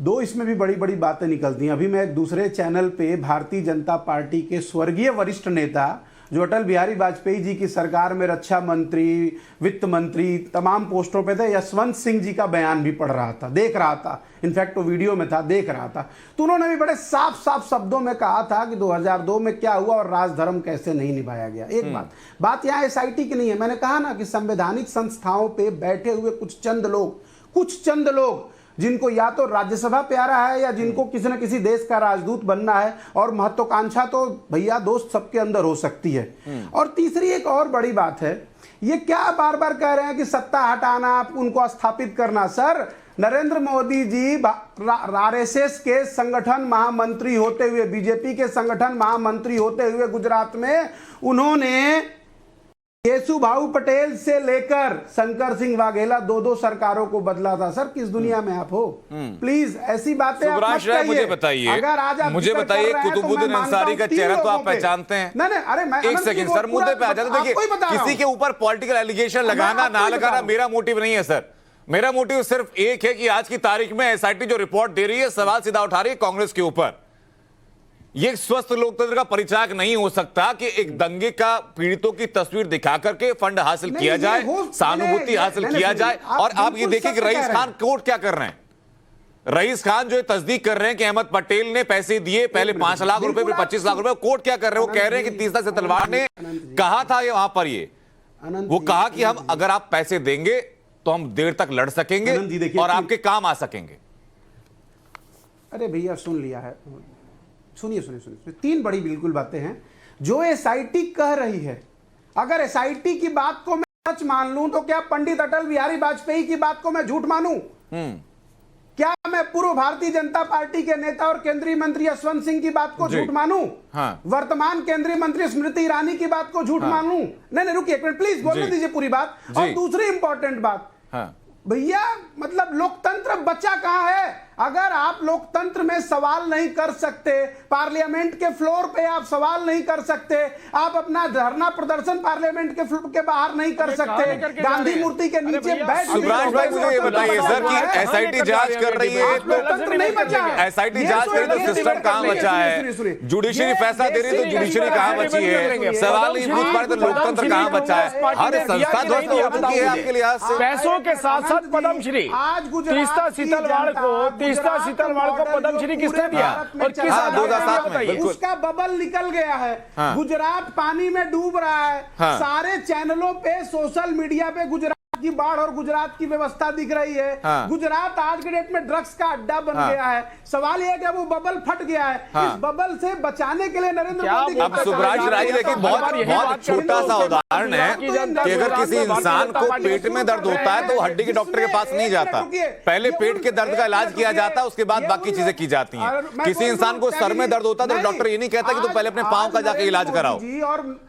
दो इसमें भी बड़ी बड़ी बातें निकलती हैं। अभी मैं एक दूसरे चैनल पे भारतीय जनता पार्टी के स्वर्गीय वरिष्ठ नेता जो अटल बिहारी वाजपेयी जी की सरकार में रक्षा मंत्री, वित्त मंत्री, तमाम पोस्टों पे थे, यशवंत सिंह जी का बयान भी पढ़ रहा था, देख रहा था, इनफैक्ट वो वीडियो में था, देख रहा था। तो उन्होंने भी बड़े साफ साफ शब्दों में कहा था कि 2002 में क्या हुआ और राजधर्म कैसे नहीं निभाया गया। एक बात यहाँ एसआईटी की नहीं है। मैंने कहा ना कि संवैधानिक संस्थाओं पे बैठे हुए कुछ चंद लोग जिनको या तो राज्यसभा प्यारा है या जिनको किसी न किसी देश का राजदूत बनना है, और महत्वाकांक्षा तो भैया दोस्त सबके अंदर हो सकती है। और तीसरी एक और बड़ी बात है, ये क्या बार बार कह रहे हैं कि सत्ता हटाना, आप उनको स्थापित करना। सर, नरेंद्र मोदी जी आरएसएस के संगठन महामंत्री होते हुए, बीजेपी के संगठन महामंत्री होते हुए गुजरात में उन्होंने केशुभाऊ पटेल से लेकर शंकर सिंह वाघेला दो सरकारों को बदला था। सर, किस दुनिया में आप हो? प्लीज ऐसी बातें आप मत कहिए। मुझे बताइए, अगर आज आप कुतुबुद्दीन अंसारी का चेहरा तो आप पहचानते हैं? नहीं, अरे मैं एक सेकंड सर, मुद्दे पे आ जाते। देखिए, किसी के ऊपर पॉलिटिकल एलिगेशन लगाना ना लगाना मेरा मोटिव नहीं है सर। मेरा मोटिव सिर्फ एक है कि आज की तारीख में एसआईटी जो रिपोर्ट दे रही है, सवाल सीधा उठा रही है कांग्रेस के ऊपर। यह स्वस्थ लोकतंत्र का परिचायक नहीं हो सकता कि एक दंगे का पीड़ितों की तस्वीर दिखा करके फंड हासिल किया जाए, सहानुभूति हासिल किया जाए। और आप ये देखिए कि रईस खान कोर्ट क्या कर रहे हैं। रईस खान जो तस्दीक कर रहे हैं कि अहमद पटेल ने पैसे दिए, पहले 5 लाख रुपए, फिर 25 लाख रुपए। कोर्ट क्या कर रहे हैं? वो कह रहे हैं कि तीसरा से तलवार ने कहा था ये वहां पर, वो कहा कि हम अगर आप पैसे देंगे तो हम देर तक लड़ सकेंगे और आपके काम आ सकेंगे। अरे भैया सुन लिया है, सुनिए 3 बड़ी बिल्कुल बातें हैं जो एसआईटी कह रही है। अगर एसआईटी की बात को मैं सच मान लूं तो क्या पंडित अटल बिहारी वाजपेयी की बात को मैं झूठ मानूं? क्या मैं पूर्व भारतीय जनता पार्टी के नेता और केंद्रीय मंत्री यशवंत सिंह की बात को झूठ मानूं? हाँ। वर्तमान केंद्रीय मंत्री स्मृति ईरानी की बात को झूठ मानूं? नहीं, रुकिए एक मिनट प्लीज, बोलने दीजिए पूरी बात। और दूसरी इंपॉर्टेंट बात, भैया मतलब लोकतंत्र बचा कहां है? अगर आप लोकतंत्र में सवाल नहीं कर सकते, पार्लियामेंट के फ्लोर पे आप सवाल नहीं कर सकते, आप अपना धरना प्रदर्शन पार्लियामेंट के बाहर नहीं कर सकते, गांधी मूर्ति के नीचे बैठ, सुब्रांश भाई मुझे ये बताइए सर कि एसआईटी जांच कर रही है तो नहीं बचा है। एसआईटी जांच कर रही है तो सिस्टम कहां बचा है? जुडिशरी फैसला दे रही है तो जुडिशरी कहां बची है? सवाल नहीं पूछ पा रहे तो लोकतंत्र कहां बचा है? हर संस्था ध्वस्त हो चुकी है आपके लिहाज से। पैसों के साथ साथ पद्मश्री आज तीस्ता सीतलवाड़ को पद्मश्री किसने दिया और किस 2007 में? उसका बबल निकल गया है। गुजरात पानी में डूब रहा है। सारे चैनलों पे, सोशल मीडिया पे गुजरात की बाढ़ और गुजरात की व्यवस्था दिख रही है। गुजरात आज के डेट में ड्रग्स का अड्डा बन गया है। सवाल यह है कि वो बबल फट गया है। इस बबल से बचाने के लिए नरेंद्र मोदी अब सुब्रांश राय लेकिन बहुत छोटा सा उदाहरण है कि अगर किसी इंसान को पेट में दर्द होता है तो हड्डी के डॉक्टर के पास नहीं जाता, पहले पेट के दर्द का इलाज किया जाता है, उसके बाद बाकी चीजें की जाती हैं। किसी इंसान को सर में दर्द होता है तो डॉक्टर ये नहीं कहता कि तुम पहले अपने पांव का जाके इलाज कराओ।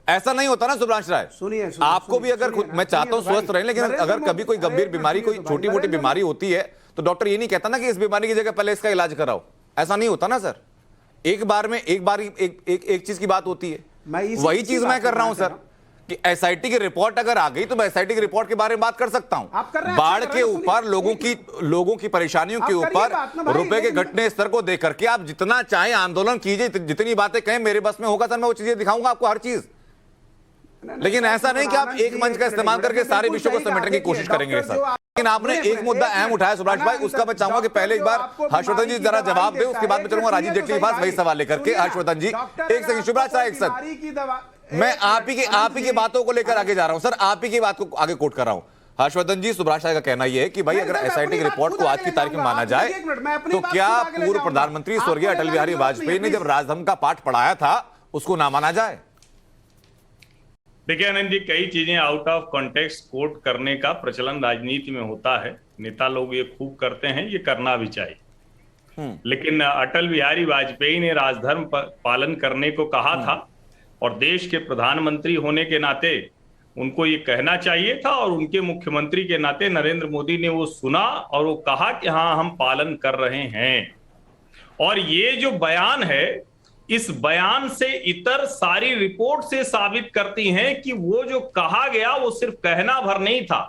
ऐसा नहीं होता ना सुब्रांश राय। सुनिए, आपको भी अगर मैं चाहता हूं स्वस्थ रहें, लेकिन अगर कभी कोई गंभीर बीमारी, कोई छोटी मोटी बीमारी होती है तो डॉक्टर ये नहीं कहता ना कि इस बीमारी की जगह पहले इसका इलाज कराओ। ऐसा नहीं होता ना सर। एक बार में एक चीज की बात होती है। वही चीज मैं कर रहा हूं सर कि एसआईटी की रिपोर्ट अगर आ गई तो मैं एसआईटी की रिपोर्ट के बारे में बात कर सकता हूं। बाढ़ के ऊपर लोगों की परेशानियों के ऊपर रुपए के घटने स्तर को देख करके आप जितना चाहे आंदोलन कीजिए, जितनी बातें कहें मेरे बस में होगा सर, मैं वो चीजें दिखाऊंगा आपको, हर चीज। लेकिन ऐसा नहीं कि आप एक मंच का इस्तेमाल करके सारे विषयों को समेटने की कोशिश करेंगे सर। लेकिन आपने एक मुद्दा अहम उठाया सुब्रांश भाई, उसका मैं चाहूंगा कि पहले एक बार हर्षवर्धन जी जरा जवाब दे, उसके बाद मैं चलूंगा राजीव जेटली के पास वही सवाल लेकर के। हर्षवर्धन जी एक सेकंड, सुब्रांश साहब एक सेकंड, मैं आप ही की बातों को लेकर आगे जा रहा हूं सर, आप ही की बात को आगे कोट कर रहा हूं। हर्षवर्धन जी, सुब्रांश साहब का कहना यह है कि भाई अगर एसआईटी की रिपोर्ट को आज की तारीख में माना जाए तो क्या पूर्व प्रधानमंत्री स्वर्गीय अटल बिहारी वाजपेयी ने जब राजधर्म का पाठ पढ़ाया था उसको ना माना जाए? देखिए आनंद जी, कई चीजें आउट ऑफ कॉन्टेक्स्ट कोट करने का प्रचलन राजनीति में होता है। नेता लोग ये खूब करते हैं, ये करना भी चाहिए। लेकिन अटल बिहारी वाजपेयी ने राजधर्म पालन करने को कहा था और देश के प्रधानमंत्री होने के नाते उनको ये कहना चाहिए था, और उनके मुख्यमंत्री के नाते नरेंद्र मोदी ने वो सुना और वो कहा कि हाँ हम पालन कर रहे हैं। और ये जो बयान है, इस बयान से इतर सारी रिपोर्ट से साबित करती हैं कि वो जो कहा गया वो सिर्फ कहना भर नहीं था।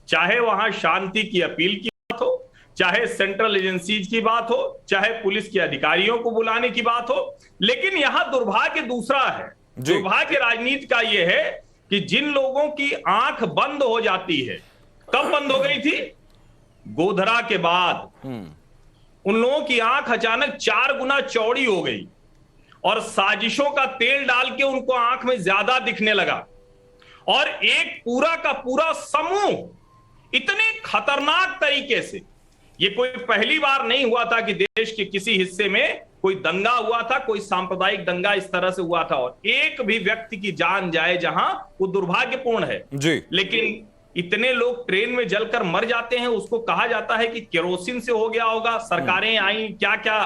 चाहे वहां शांति की अपील की बात हो, चाहे सेंट्रल एजेंसीज की बात हो, चाहे पुलिस के अधिकारियों को बुलाने की बात हो। लेकिन यहां दुर्भाग्य दूसरा है दुर्भाग्य राजनीति का यह है कि जिन लोगों की आंख बंद हो जाती है, कब बंद हो गई थी? गोधरा के बाद उन लोगों की आंख अचानक 4 गुना चौड़ी हो गई और साजिशों का तेल डाल के उनको आंख में ज्यादा दिखने लगा और एक पूरा का पूरा समूह इतने खतरनाक तरीके से, ये कोई पहली बार नहीं हुआ था कि देश के किसी हिस्से में कोई दंगा हुआ था, कोई सांप्रदायिक दंगा इस तरह से हुआ था और एक भी व्यक्ति की जान जाए जहां, वो दुर्भाग्यपूर्ण है जी। लेकिन इतने लोग ट्रेन में जलकर मर जाते हैं, उसको कहा जाता है कि केरोसिन से हो गया होगा, सरकारें आई, क्या क्या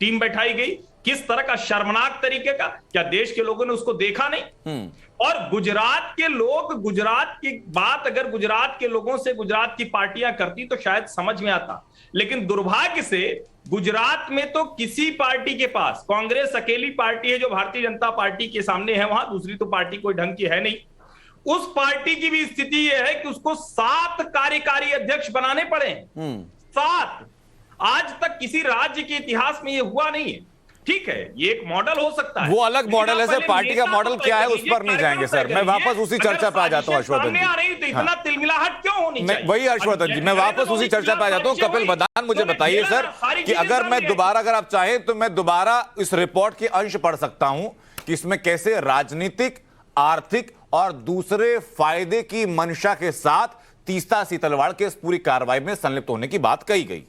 टीम बैठाई गई, किस तरह का शर्मनाक तरीके का, क्या देश के लोगों ने उसको देखा नहीं? और गुजरात के लोग, गुजरात की बात अगर गुजरात के लोगों से गुजरात की पार्टियां करती तो शायद समझ में आता, लेकिन दुर्भाग्य से गुजरात में तो किसी पार्टी के पास, कांग्रेस अकेली पार्टी है जो भारतीय जनता पार्टी के सामने है, वहां दूसरी तो पार्टी कोई ढंग की है नहीं। उस पार्टी की भी स्थिति यह है कि उसको 7 कार्यकारी अध्यक्ष बनाने पड़े, 7। आज तक किसी राज्य के इतिहास में यह हुआ नहीं है। ठीक है, ये एक मॉडल हो सकता है, वो अलग मॉडल है सर, पार्टी का मॉडल क्या है उस पर नहीं जाएंगे सर। मैं वापस उसी चर्चा पे आ जाता हूं हर्षवर्धन जी। तो इतना तिलमिलाहट क्यों होनी चाहिए? वही हर्षवर्धन जी, मैं वापस उसी चर्चा पे आ जाता हूं। कपिल मदान, मुझे बताइए सर कि अगर मैं दोबारा, अगर आप चाहें तो मैं दोबारा इस रिपोर्ट के अंश पढ़ सकता हूं कि इसमें कैसे राजनीतिक, आर्थिक और दूसरे फायदे की मंशा के साथ तीस्ता सीतलवाड़ के इस पूरी कार्रवाई में संलिप्त होने की बात कही गई।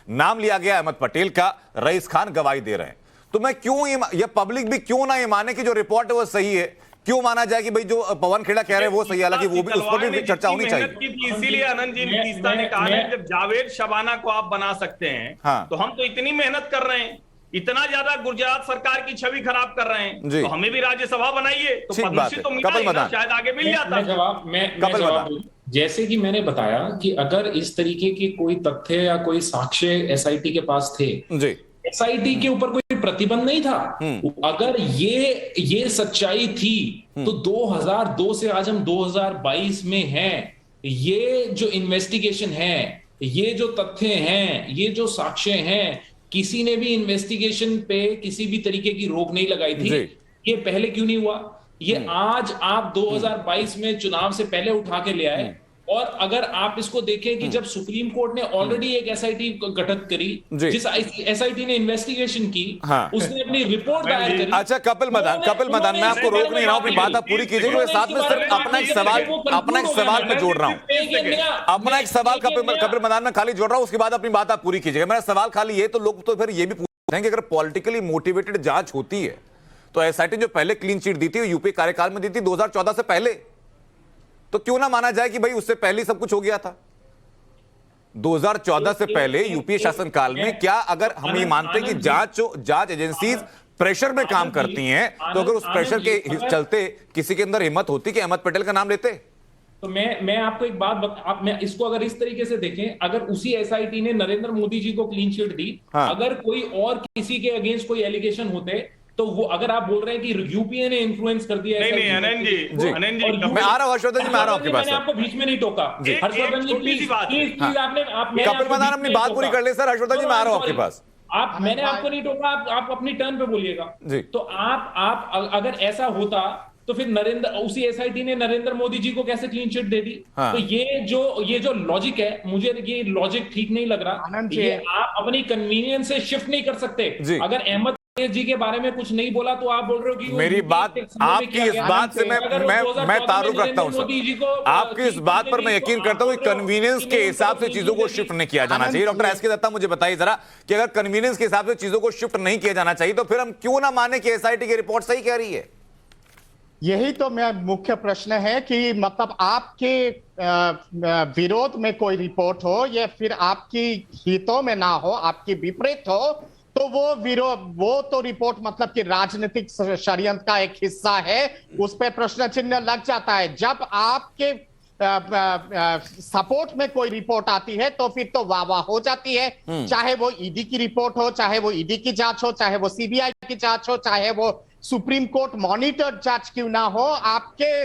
नाम लिया गया अहमद पटेल का, रईस खान गवाही दे रहे हैं। तो मैं क्यों ये पब्लिक भी क्यों ना ये माने कि जो रिपोर्ट है वो सही है? क्यों माना जाए कि भाई जो पवन खेड़ा कह रहे हैं वो सही है? हालांकि वो भी, उस पर भी चर्चा होनी चाहिए। इसीलिए आनंद जी तीस्ता ने कहा है जब जावेद शबाना को आप बना सकते हैं, हाँ। तो हम तो इतनी मेहनत कर रहे हैं, इतना ज्यादा गुजरात सरकार की छवि खराब कर रहे हैं, तो हमें भी राज्यसभा बनाइए तो पद्मश्री तो मिला ही ना, शायद आगे मिल जाता। जैसे कि मैंने बताया कि अगर इस तरीके के कोई तथ्य या कोई साक्ष्य एसआईटी के पास थे, एसआईटी के ऊपर कोई प्रतिबंध नहीं था। अगर ये सच्चाई थी तो 2002 से आज हम 2022 में हैं। ये जो इन्वेस्टिगेशन है, ये जो तथ्य हैं, ये जो साक्ष्य हैं, किसी ने भी इन्वेस्टिगेशन पे किसी भी तरीके की रोक नहीं लगाई थी। ये पहले क्यों नहीं हुआ? ये आज आप 2022 में चुनाव से पहले उठा के ले आए। और अगर आप इसको देखें कि जब सुप्रीम कोर्ट ने ऑलरेडी एक एसआईटी गठित करी, जिस एसआईटी ने इन्वेस्टिगेशन की, उसने अपनी रिपोर्ट दायर करी। अच्छा कपिल मदान, मैं आपको रोक नहीं रहा हूं, अपनी बात आप पूरी कीजिए। साथ में सिर्फ अपना एक सवाल मैं जोड़ रहा हूं, अपना एक सवाल कपिल मदान में खाली जोड़ रहा हूं, उसके बाद अपनी बात आप पूरी कीजिएगा। मेरा सवाल खाली ये, तो लोग तो फिर ये भी पूछते हैं कि अगर पॉलिटिकली मोटिवेटेड जांच होती है तो एसआईटी जो पहले क्लीन चिट दी थी यूपी कार्यकाल में दी थी 2014 से पहले, तो क्यों ना माना जाए कि भाई उससे पहले सब कुछ हो गया था? 2014 से पहले यूपीए शासनकाल में क्या अगर हम ये मानते हैं कि जांच एजेंसीज प्रेशर में काम करती हैं, तो अगर उस प्रेशर के चलते किसी के अंदर हिम्मत होती कि अहमद पटेल का नाम लेते? तो मैं आपको एक बात मैं इसको अगर इस तरीके से देखें, अगर उसी एसआईटी ने नरेंद्र मोदी जी को क्लीन चिट दी, अगर कोई और किसी के अगेंस्ट कोई एलिगेशन होते, तो वो अगर आप बोल रहे हैं कि यूपीए ने इन्फ्लुएंस कर दिया, नहीं आनंद जी, मैं आ रहा हूं हर्षवर्धन जी, मैं आ रहा हूं आपके पास। मैंने आपको बीच में नहीं टोका। हर्षवर्धन जी प्लीज आपने कपिल मदान अपनी बात पूरी कर ले सर। हर्षवर्धन जी मैं आ रहा हूं आपके पास। मैंने आपको नहीं टोका, आप अपनी टर्न पे बोलिएगा। तो आप अगर ऐसा होता तो फिर उसी एसआईटी ने नरेंद्र मोदी जी को कैसे क्लीन चिट दे दी? तो ये जो लॉजिक है, मुझे ये लॉजिक ठीक नहीं लग रहा। ये आप अपनी कन्वीनियंस से शिफ्ट नहीं कर सकते। अगर अहमद जी के बारे में कुछ नहीं बोला तो आप बोल रहे हो कि मेरी बात आपकी इस बात से मैं तारुफ रखता हूं सर। आपकी इस बात पर मैं यकीन करता हूं कि कन्वीनियंस के हिसाब से चीजों को शिफ्ट नहीं किया जाना चाहिए। डॉक्टर एसके दत्ता मुझे बताइए जरा कि अगर कन्वीनियंस के हिसाब से चीजों को शिफ्ट नहीं किया जाना चाहिए तो फिर हम क्यों ना माने कि एसआईटी की रिपोर्ट सही कह रही है? यही तो मैं मुख्य प्रश्न है कि मतलब आपके विरोध में कोई रिपोर्ट हो या फिर आपकी हितों में ना हो, आपकी विपरीत हो, तो वो तो रिपोर्ट मतलब कि राजनीतिक षड्यंत्र का एक हिस्सा है, उस पर प्रश्न चिन्ह लग जाता है। जब आपके सपोर्ट में कोई रिपोर्ट आती है तो फिर तो वाह हो जाती है, चाहे वो ईडी की रिपोर्ट हो, चाहे वो ईडी की जांच हो, चाहे वो सीबीआई की जांच हो, चाहे वो सुप्रीम कोर्ट मॉनिटर्ड जांच क्यों ना हो, आपके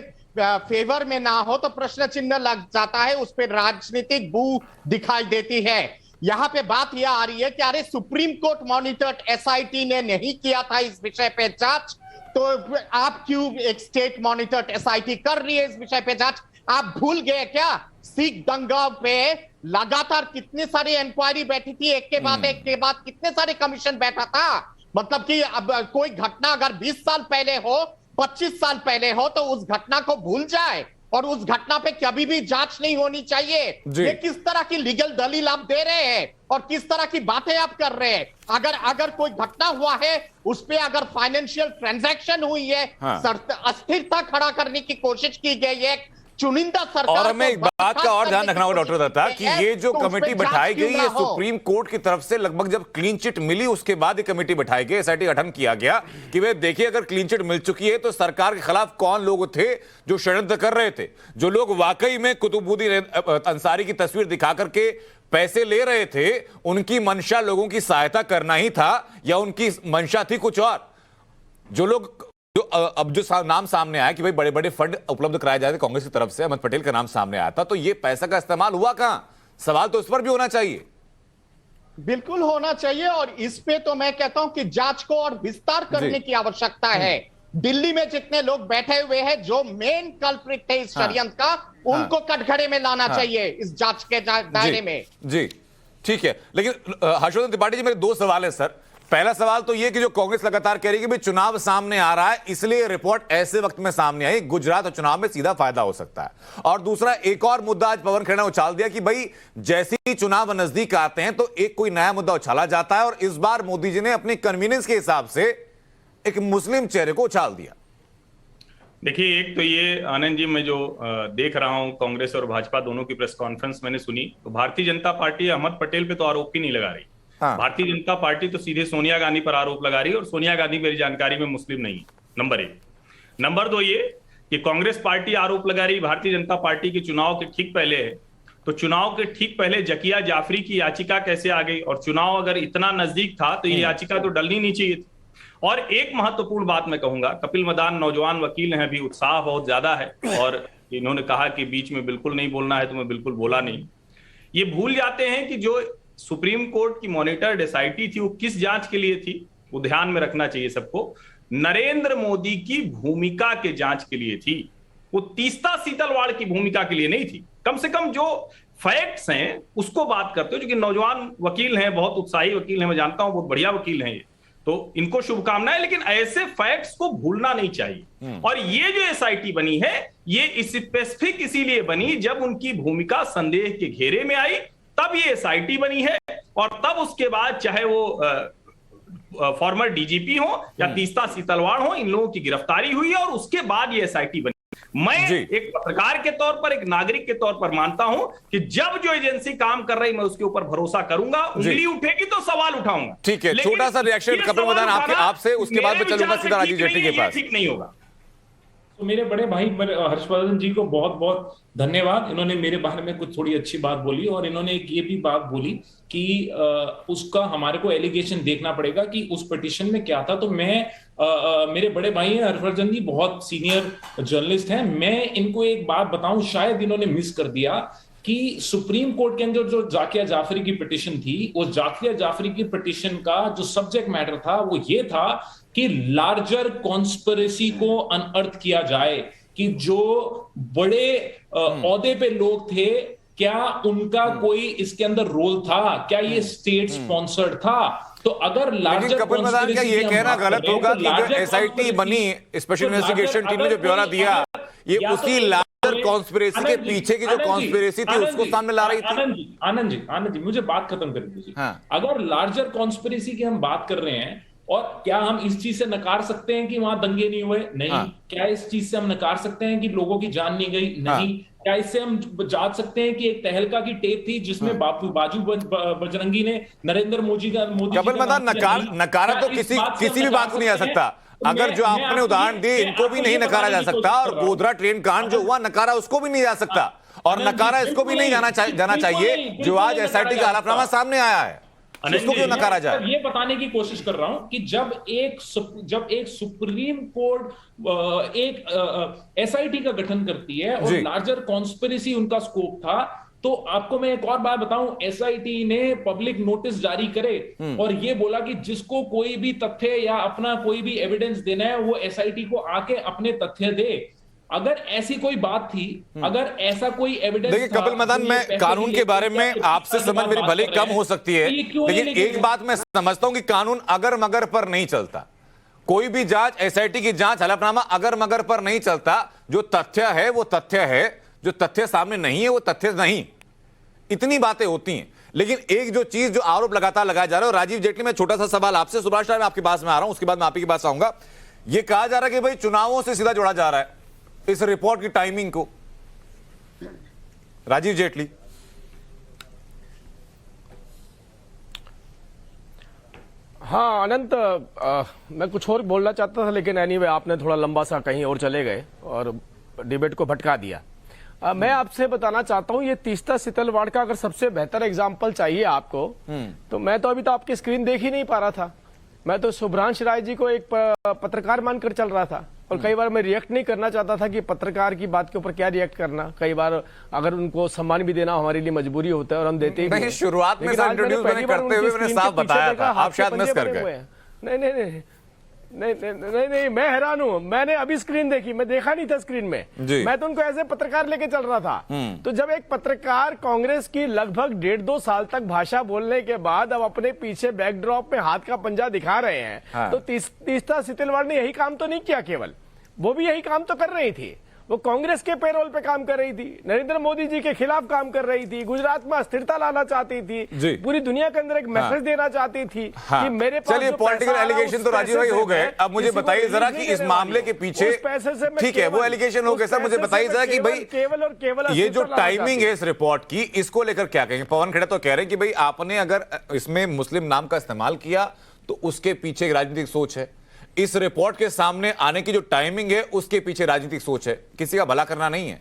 फेवर में ना हो तो प्रश्न चिन्ह लग जाता है, उस पर राजनीतिक बू दिखाई देती है। यहाँ पे बात यह आ रही है कि अरे सुप्रीम कोर्ट मॉनिटर्ड एसआईटी ने नहीं किया था इस विषय पे जांच, तो आप क्यों एक स्टेट मॉनिटर्ड एसआईटी कर रही है इस विषय पे जांच? आप भूल गए क्या सिख दंगा पे लगातार कितनी सारी इंक्वायरी बैठी थी, एक के बाद कितने सारे कमीशन बैठा था? मतलब कि अब कोई घटना अगर 20 साल पहले हो, 25 साल पहले हो, तो उस घटना को भूल जाए और उस घटना पे कभी भी जांच नहीं होनी चाहिए। ये किस तरह की लीगल दलील आप दे रहे हैं और किस तरह की बातें आप कर रहे हैं? अगर कोई घटना हुआ है, उस पे अगर फाइनेंशियल ट्रांजैक्शन हुई है, अस्थिरता खड़ा करने की कोशिश की गई है, चुनिंदा सरकार, और हमें एक बात का और ध्यान रखना होगा डॉक्टर दत्ता कि ये जो कमेटी बैठाई गई है सुप्रीम कोर्ट की तरफ से, लगभग जब क्लीन चिट मिली उसके बाद ये कमेटी बैठाई गई, एसआईटी गठन किया गया कि वे देखिए अगर क्लीन चिट मिल चुकी है तो सरकार के खिलाफ कौन लोग थे जो षड्यंत्र कर रहे थे, जो लोग वाकई में कुतुबुद्दीन अंसारी की तस्वीर दिखा करके पैसे ले रहे थे, उनकी मंशा लोगों की सहायता करना ही था या उनकी मंशा थी कुछ और? जो लोग अब जो नाम सामने आया कि भाई बड़े बड़े फंड उपलब्ध कराए जाते कांग्रेस की तरफ से, अहमद पटेल का नाम सामने आया था, तो ये पैसा का इस्तेमाल हुआ कहां? सवाल तो इस पर भी होना चाहिए। बिल्कुल होना चाहिए और इस पे तो मैं कहता हूं कि जांच को और विस्तार करने की आवश्यकता है। दिल्ली में जितने लोग बैठे हुए हैं जो मेन कल्प्रिट थे इस षड्यंत्र का, उनको कटघरे में लाना चाहिए इस जांच के दायरे में। जी ठीक है, लेकिन हर्षवर्धन त्रिपाठी जी मेरे दो सवाल है सर। पहला सवाल तो यह कि जो कांग्रेस लगातार कह रही है कि भाई चुनाव सामने आ रहा है इसलिए रिपोर्ट ऐसे वक्त में सामने आई, गुजरात और चुनाव में सीधा फायदा हो सकता है। और दूसरा एक और मुद्दा आज पवन खेड़ा ने उछाल दिया कि भाई जैसे ही चुनाव नजदीक आते हैं तो एक कोई नया मुद्दा उछाला जाता है और इस बार मोदी जी ने अपनी कन्वीनियंस के हिसाब से एक मुस्लिम चेहरे को उछाल दिया। देखिए, एक तो ये आनंद जी, मैं जो देख रहा हूं कांग्रेस और भाजपा दोनों की प्रेस कॉन्फ्रेंस मैंने सुनी, तो भारतीय जनता पार्टी अहमद पटेल पे तो आरोप ही नहीं लगा रही। भारतीय जनता पार्टी तो सीधे सोनिया गांधी पर आरोप लगा रही है और सोनिया गांधी मेरी जानकारी में मुस्लिम नहीं है, नंबर एक। नंबर दो ये कि कांग्रेस पार्टी आरोप लगा रही भारतीय जनता पार्टी के चुनाव के ठीक पहले है, तो चुनाव के ठीक पहले जकिया जाफरी की याचिका कैसे आ गई? और चुनाव अगर इतना नजदीक था तो ये याचिका तो डलनी नहीं चाहिए थी। और एक महत्वपूर्ण बात मैं कहूंगा, कपिल मदान नौजवान वकील हैं, अभी उत्साह बहुत ज्यादा है और इन्होंने कहा कि बीच में बिल्कुल नहीं बोलना है, तो मैं बिल्कुल बोला नहीं। ये भूल जाते हैं कि जो सुप्रीम कोर्ट की मॉनिटर्ड एसआईटी थी वो किस जांच के लिए थी, वो ध्यान में रखना चाहिए सबको। नरेंद्र मोदी की भूमिका के जांच के लिए थी, वो तीस्ता सीतलवाड़ की भूमिका के लिए नहीं थी। कम से कम जो फैक्ट्स हैं उसको बात करते हो, जो कि नौजवान वकील हैं, बहुत उत्साही वकील हैं, मैं जानता हूं, बहुत बढ़िया वकील हैं ये, तो इनको शुभकामनाएं, लेकिन ऐसे फैक्ट्स को भूलना नहीं चाहिए। और ये जो एसआईटी बनी है ये स्पेसिफिक इसीलिए बनी जब उनकी भूमिका संदेह के घेरे में आई, तब ये एसआईटी बनी है। और तब उसके बाद चाहे वो फॉर्मर डीजीपी हो या तीस्ता सीतलवाड़ हो, इन लोगों की गिरफ्तारी हुई है और उसके बाद ये एसआईटी बनी। मैं एक पत्रकार के तौर पर, एक नागरिक के तौर पर मानता हूं कि जब जो एजेंसी काम कर रही मैं उसके ऊपर भरोसा करूंगा, उंगली उठेगी तो सवाल उठाऊंगा। ठीक है, छोटा सा रिएक्शन कपिल मदान आपसे, उसके बाद मैं चलूंगा सीधा राजीव जेटली के पास। ठीक नहीं होगा। तो मेरे बड़े भाई हर्षवर्धन जी को बहुत बहुत धन्यवाद। इन्होंने मेरे बारे में कुछ थोड़ी अच्छी बात बोली और इन्होंने एक ये भी बात बोली कि उसका हमारे को एलिगेशन देखना पड़ेगा कि उस पिटीशन में क्या था। तो मैं मेरे बड़े भाई हैं हर्षवर्धन जी, बहुत सीनियर जर्नलिस्ट हैं, मैं इनको एक बात बताऊं, शायद इन्होंने मिस कर दिया कि सुप्रीम कोर्ट के अंदर जो जाकिया जाफरी की पिटीशन थी, उस जाकिया जाफरी की पिटीशन का जो सब्जेक्ट मैटर था वो ये था कि लार्जर कॉन्स्पिरेसी को अनअर्थ किया जाए, कि जो बड़े औहदे पे लोग थे क्या उनका कोई इसके अंदर रोल था, क्या ये स्टेट स्पॉन्सर्ड था। तो अगर लार्जर कपिल मदान का ये कहना गलत होगा कि जो एसआईटी बनी, स्पेशल इन्वेस्टिगेशन टीम ने जो ब्यौरा दिया, ये उसी लार्जर कॉन्स्पिरेसी के पीछे की जो कॉन्स्पिरेसी थी उसको सामने ला रही थी। आनंद जी मुझे बात खत्म कर दीजिए। अगर लार्जर कॉन्स्पिरेसी की हम बात कर रहे हैं, और क्या हम इस चीज से नकार सकते हैं कि वहां दंगे नहीं हुए? नहीं। क्या इस चीज से हम नकार सकते हैं कि लोगों की जान नहीं गई? नहीं। क्या इससे हम जांच सकते हैं कि एक तहलका की टेप थी जिसमें बाजू बजरंगी ने नरेंद्र मोदी का कपिल मदान नकारा तो किसी भी बात को नहीं आ सकता। अगर जो आपने उदाहरण दिए इनको भी नहीं नकारा जा सकता, और गोधरा ट्रेन कांड जो हुआ नकारा उसको भी नहीं जा सकता, और नकारा इसको भी नहीं जाना चाहिए जो आज एसआईटी का हलफनामा सामने आया है, इसको क्यों नकारा जाए? ये बताने की कोशिश कर रहा हूं कि जब एक सुप्रीम कोर्ट एक एसआईटी का गठन करती है और लार्जर कॉन्स्पिरेसी उनका स्कोप था, तो आपको मैं एक और बात बताऊं, एसआईटी ने पब्लिक नोटिस जारी करे और ये बोला कि जिसको कोई भी तथ्य या अपना कोई भी एविडेंस देना है वो एसआईटी को आके अपने तथ्य दे। अगर ऐसी कोई बात थी, अगर ऐसा कोई एविडेंस, देखिए कपिल मदन, मैं कानून के बारे में आपसे समझ मेरी भले कम हो सकती है, लेकिन एक बात मैं समझता हूं कि कानून अगर मगर पर नहीं चलता। कोई भी जांच, एसआईटी की जांच, हलफनामा अगर मगर पर नहीं चलता। जो तथ्य है वो तथ्य है, जो तथ्य सामने नहीं है वो तथ्य नहीं। इतनी बातें होती हैं। लेकिन एक जो चीज, जो आरोप लगातार लगाया जा रहा है, राजीव जेटली, में छोटा सा सवाल आपसे, सुभाष राय मैं आपके पास में आ रहा हूं, उसके बाद मैं आप ही के पास आऊंगा। यह कहा जा रहा है कि भाई चुनावों से सीधा जोड़ा जा रहा है इस रिपोर्ट की टाइमिंग को। राजीव जेटली, हाँ अनंत, मैं कुछ और बोलना चाहता था, लेकिन एनीवे आपने थोड़ा लंबा सा कहीं और चले गए और डिबेट को भटका दिया। मैं आपसे बताना चाहता हूं, ये तीस्ता सीतलवाड़ का अगर सबसे बेहतर एग्जाम्पल चाहिए आपको, तो मैं तो अभी तो आपकी स्क्रीन देख ही नहीं पा रहा था। मैं तो शुभ्रांश राय जी को एक पत्रकार मानकर चल रहा था, और कई बार मैं रिएक्ट नहीं करना चाहता था कि पत्रकार की बात के ऊपर क्या रिएक्ट करना। कई बार अगर उनको सम्मान भी देना हमारे लिए मजबूरी होता है, और हम देते ही नहीं। शुरुआत में इंट्रोड्यूस करते हुए मैंने साफ बताया था, आप शायद मिस कर गए। नहीं, मैं हैरान हूं। मैंने अभी स्क्रीन देखी, मैं देखा नहीं था स्क्रीन में। मैं तो उनको ऐसे पत्रकार लेके चल रहा था। तो जब एक पत्रकार कांग्रेस की लगभग 1.5-2 साल तक भाषा बोलने के बाद अब अपने पीछे बैकड्रॉप में हाथ का पंजा दिखा रहे हैं, तो तीस्ता सीतलवाड़ ने यही काम तो नहीं किया, केवल वो भी यही काम तो कर रही थी। वो कांग्रेस के पेरोल पे काम कर रही थी, नरेंद्र मोदी जी के खिलाफ काम कर रही थी, गुजरात में अस्थिरता लाना चाहती थी, पूरी दुनिया के अंदर एक मैसेज देना चाहती थी कि मेरे पास। चलिए, पॉलिटिकल एलिगेशन तो राजीव भाई हो गए। अब मुझे बताइए जरा कि इस मामले के पीछे, ठीक है वो एलिगेशन हो गए सर, मुझे बताइए जरा कि भाई केवल और केवल ये जो टाइमिंग है इस रिपोर्ट की, इसको लेकर क्या कहेंगे? पवन खेड़ा तो कह रहे हैं कि भाई आपने अगर इसमें मुस्लिम नाम का इस्तेमाल किया तो उसके पीछे एक राजनीतिक सोच है। इस रिपोर्ट के सामने आने की जो टाइमिंग है उसके पीछे राजनीतिक सोच है, किसी का भला करना नहीं है।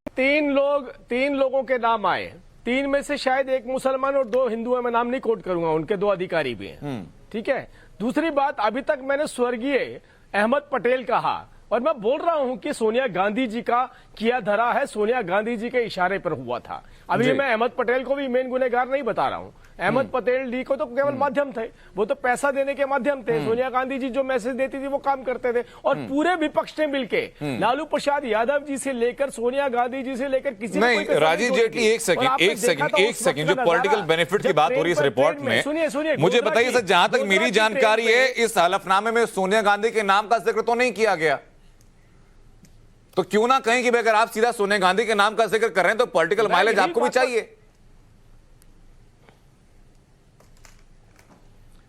तीन लोगों के नाम आए, 3 में से शायद एक मुसलमान और 2 हिंदू है, मैं नाम नहीं कोट करूंगा, उनके 2 अधिकारी भी हैं। ठीक है। दूसरी बात, अभी तक मैंने स्वर्गीय अहमद पटेल कहा, और मैं बोल रहा हूं कि सोनिया गांधी जी का किया धरा है, सोनिया गांधी जी के इशारे पर हुआ था। अभी मैं अहमद पटेल को भी मेन गुनहगार नहीं बता रहा हूं। अहमद पटेल जी को तो केवल माध्यम थे, वो तो पैसा देने के माध्यम थे। सोनिया गांधी जी जो मैसेज देती थी वो काम करते थे, और पूरे विपक्ष ने मिलकर लालू प्रसाद यादव जी से लेकर सोनिया गांधी जी से लेकर किसी नहीं। राजीव जेटली, एक सेकंड, जो पॉलिटिकल बेनिफिट की बात हो रही है इस रिपोर्ट में, सुनिए, मुझे बताइए सर, जहां तक मेरी जानकारी है इस हलफनामे में सोनिया गांधी के नाम का जिक्र तो नहीं किया गया। तो क्यों ना कहें कि अगर आप सीधा सोनिया गांधी के नाम का जिक्र कर रहे हैं तो पॉलिटिकल माइलेज आपको भी चाहिए।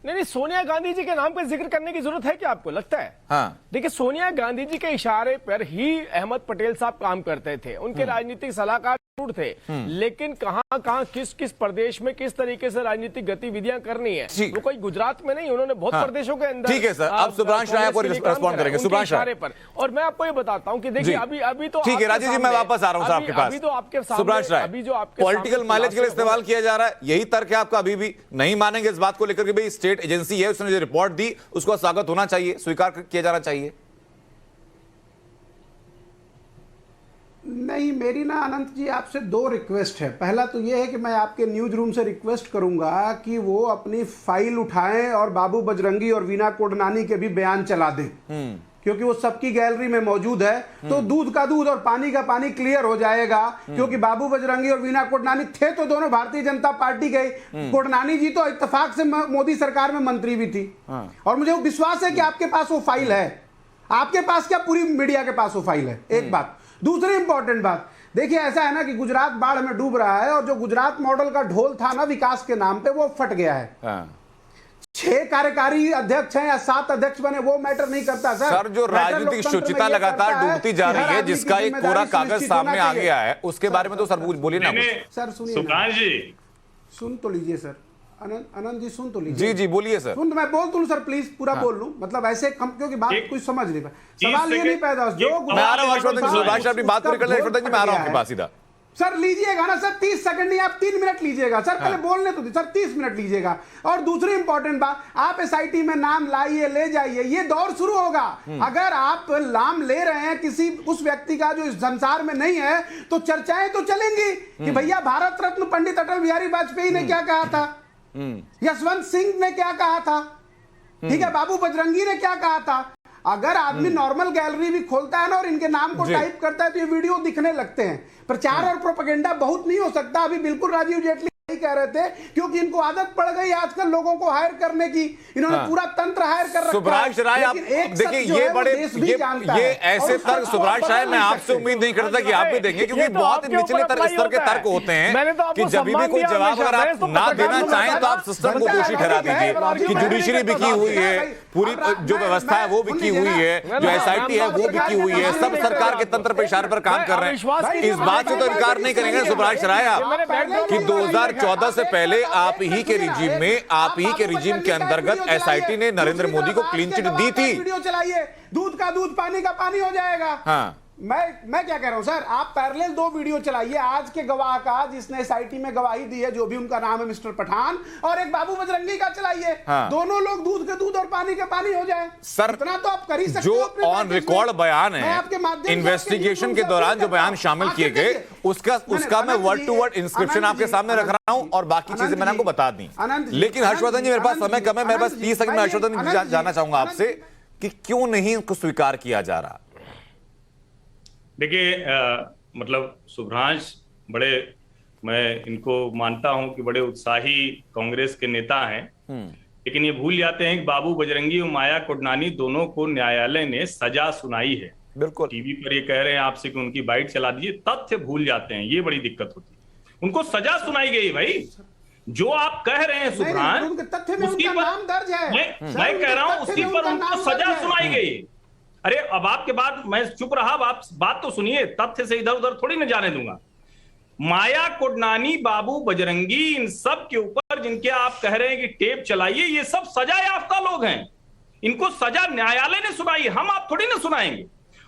नहीं, सोनिया गांधी जी के नाम का जिक्र करने की जरूरत है क्या आपको लगता है? हाँ। देखिए, सोनिया गांधी जी के इशारे पर ही अहमद पटेल साहब काम करते थे, उनके राजनीतिक सलाहकार थे, लेकिन कहां किस प्रदेश में किस तरीके से राजनीतिक गतिविधियां करनी है, वो कोई गुजरात में नहीं, उन्होंने बहुत प्रदेशों के अंदर। ठीक है सर, अब सुभाष राय को रिस्पॉन्ड करेंगे। सुभाष राय पर, और मैं आपको ये बताता हूं कि देखिए अभी तो ठीक है राजीव जी, मैं वापस आ रहा हूं आपके पास। अभी तो आपके सुभाष राय, अभी जो आपके पॉलिटिकल माइलेज के लिए इस्तेमाल किया जा रहा है, यही तर्क है आपका? अभी भी नहीं मानेंगे इस बात को लेकर कि भाई स्टेट एजेंसी है, उसने जो रिपोर्ट दी उसका स्वागत होना चाहिए, स्वीकार किया जाना चाहिए? नहीं, मेरी ना अनंत जी आपसे 2 रिक्वेस्ट है। पहला तो ये है कि मैं आपके न्यूज रूम से रिक्वेस्ट करूंगा कि वो अपनी फाइल उठाएं और बाबू बजरंगी और वीना कोडनानी के भी बयान चला दें, क्योंकि वो सबकी गैलरी में मौजूद है। तो दूध का दूध और पानी का पानी क्लियर हो जाएगा, क्योंकि बाबू बजरंगी और वीना कोडनानी थे तो दोनों भारतीय जनता पार्टी के। कोडनानी जी तो इत्तेफाक से मोदी सरकार में मंत्री भी थी, और मुझे विश्वास है कि आपके पास वो फाइल है। आपके पास क्या, पूरी मीडिया के पास वो फाइल है। एक बात। दूसरी इंपॉर्टेंट बात, देखिए ऐसा है ना कि गुजरात बाढ़ में डूब रहा है, और जो गुजरात मॉडल का ढोल था ना विकास के नाम पे, वो फट गया है। 6 कार्यकारी अध्यक्ष हैं या 7 अध्यक्ष बने, वो मैटर नहीं करता सर। जो राजनीतिक शुचिता लगातार डूबती जा रही है, जिसका एक पूरा कागज सामने आ गया है, उसके बारे में तो सर बोलिए ना। सर सुनिए, सुभाष जी सुन तो लीजिए सर। आनंद जी सुन तो लीजिए। जी जी बोलिए सर। सुन, मैं बोल दूं सर, प्लीज पूरा बोल लूं, मतलब ऐसे कम, क्योंकि बात कुछ समझ नहीं पाए। सवाल ये नहीं पैदा, जो मैं आ रहा हूं हर्षवर्धन जी, सुभाष अपनी बात पूरी कर ले। हर्षवर्धन जी मैं आ रहा हूं आपके पास सीधा। सर लीजिएगा ना सर, 30 सेकंड नहीं, आप 3 मिनट लीजिएगा सर, पहले बोलने तो सर 30 मिनट लीजिएगा। और दूसरी इंपॉर्टेंट बात, आप एसआईटी में नाम लाइए, ले जाइए, ये दौर शुरू होगा। अगर आप नाम ले रहे हैं किसी उस व्यक्ति का जो इस संसार में नहीं है, तो चर्चाएं तो चलेंगी कि भैया भारत रत्न पंडित अटल बिहारी वाजपेयी ने क्या कहा था, यशवंत सिंह ने क्या कहा था, ठीक है, बाबू बजरंगी ने क्या कहा था। अगर आदमी नॉर्मल गैलरी भी खोलता है ना और इनके नाम को टाइप करता है तो ये वीडियो दिखने लगते हैं। प्रचार और प्रोपेगेंडा बहुत नहीं हो सकता। अभी बिल्कुल राजीव जेटली कह रहे थे, क्योंकि इनको आदत पड़ गई आजकल लोगों को हायर करने की, इन्होंने पूरा तंत्र हायर कर रखा है। सुभाष राय, आप देखिए ये बड़े ये ऐसे तर्क, सुभाष राय मैं आपसे उम्मीद नहीं करता कि आप भी देंगे, क्योंकि बहुत ही निचले स्तर के तर्क होते हैं कि जब भी कोई जवाब अगर आप ना देना चाहें तो आप सिस्टम को दोषी ठहरा दीजिए कि जुडिशरी बिकी हुई है, पूरी जो व्यवस्था है वो बिकी हुई है, जो एसआईटी है वो बिकी हुई है, सब सरकार के तंत्र पे इशारे पर काम कर रहे हैं। इस बात से तो इनकार नहीं करेंगे सुभाष राय आप कि 2014 से पहले आप ही के रिजीम में, आप ही के रिजीम के अंतर्गत एसआईटी ने नरेंद्र मोदी को क्लीन चिट दी थी। वीडियो चलाइए, दूध का दूध पानी का पानी हो जाएगा। हाँ, मैं क्या कह रहा हूं सर, आप पैरेलल 2 वीडियो चलाइए, आज के गवाह का जिसने एसआईटी में गवाही दी है, जो भी उनका नाम है मिस्टर पठान, और एक बाबू बजरंगी का चलाइए। हाँ। दोनों लोग दूध के दूध और पानी के पानी हो जाए सर। इतना तो आप कर ही सकते जो हो। ऑन रिकॉर्ड बयान है, इन्वेस्टिगेशन के दौरान जो बयान शामिल किए गए, उसका मैं वर्ड टू वर्ड इंस्क्रिप्शन आपके सामने रख रहा हूं और बाकी चीजें मैंने आपको बता दी। लेकिन हर्षवर्धन जी, मेरे पास समय कम है, मेरे पास 30 सेकंड में हर्षवर्धन जी जानना चाहूंगा आपसे कि क्यों नहीं उसको स्वीकार किया जा रहा। देखिए मतलब सुभ्रांश बड़े, मैं इनको मानता हूं कि बड़े उत्साही कांग्रेस के नेता हैं, लेकिन ये भूल जाते हैं कि बाबू बजरंगी और माया कोडनानी दोनों को न्यायालय ने सजा सुनाई है। बिल्कुल, टीवी पर ये कह रहे हैं आपसे कि उनकी बाइट चला दीजिए, तथ्य भूल जाते हैं, ये बड़ी दिक्कत होती है। उनको सजा सुनाई गई भाई, जो आप कह रहे हैं सुभ्रांश, उसकी पर मैं कह रहा हूं उसकी पर उनको सजा सुनाई गई। अरे अब आपके बाद मैं चुप रहा, आप बात तो सुनिए, तथ्य से इधर उधर थोड़ी न जाने दूंगा। माया कोडनानी, बाबू बजरंगी, इन सब के ऊपर जिनके आप कह रहे हैं कि टेप चलाइए, ये सब सजा याफ्ता लोग हैं, इनको सजा न्यायालय ने सुनाई, हम आप थोड़ी ना सुनाएंगे।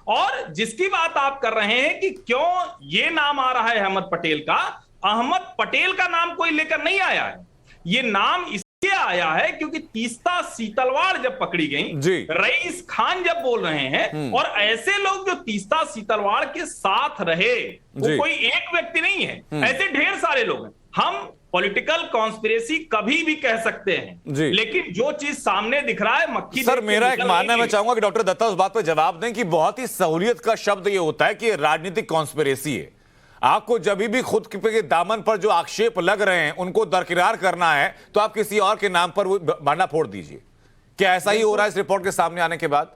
और जिसकी बात आप कर रहे हैं कि क्यों ये नाम आ रहा है अहमद पटेल का, अहमद पटेल का नाम कोई लेकर नहीं आया है, ये नाम इसलिए आया है क्योंकि तीस्ता सीतलवाड़ जब पकड़ी गई, रईस खान जब बोल रहे हैं, और ऐसे लोग जो तीस्ता सीतलवाड़ के साथ रहे, वो कोई एक व्यक्ति नहीं है, ऐसे ढेर सारे लोग हैं। हम पॉलिटिकल कॉन्स्पिरेसी कभी भी कह सकते हैं, लेकिन जो चीज सामने दिख रहा है मक्खी। सर मेरा एक मानना, मैं चाहूंगा कि डॉक्टर दत्ता उस बात पर जवाब दें कि बहुत ही सहूलियत का शब्द ये होता है कि राजनीतिक कॉन्स्पिरेसी है। आपको जब भी खुद के दामन पर जो आक्षेप लग रहे हैं उनको दरकिरार करना है तो आप किसी और के नाम पर वो भांडा फोड़ दीजिए। क्या ऐसा ही हो रहा है इस रिपोर्ट के सामने आने के बाद?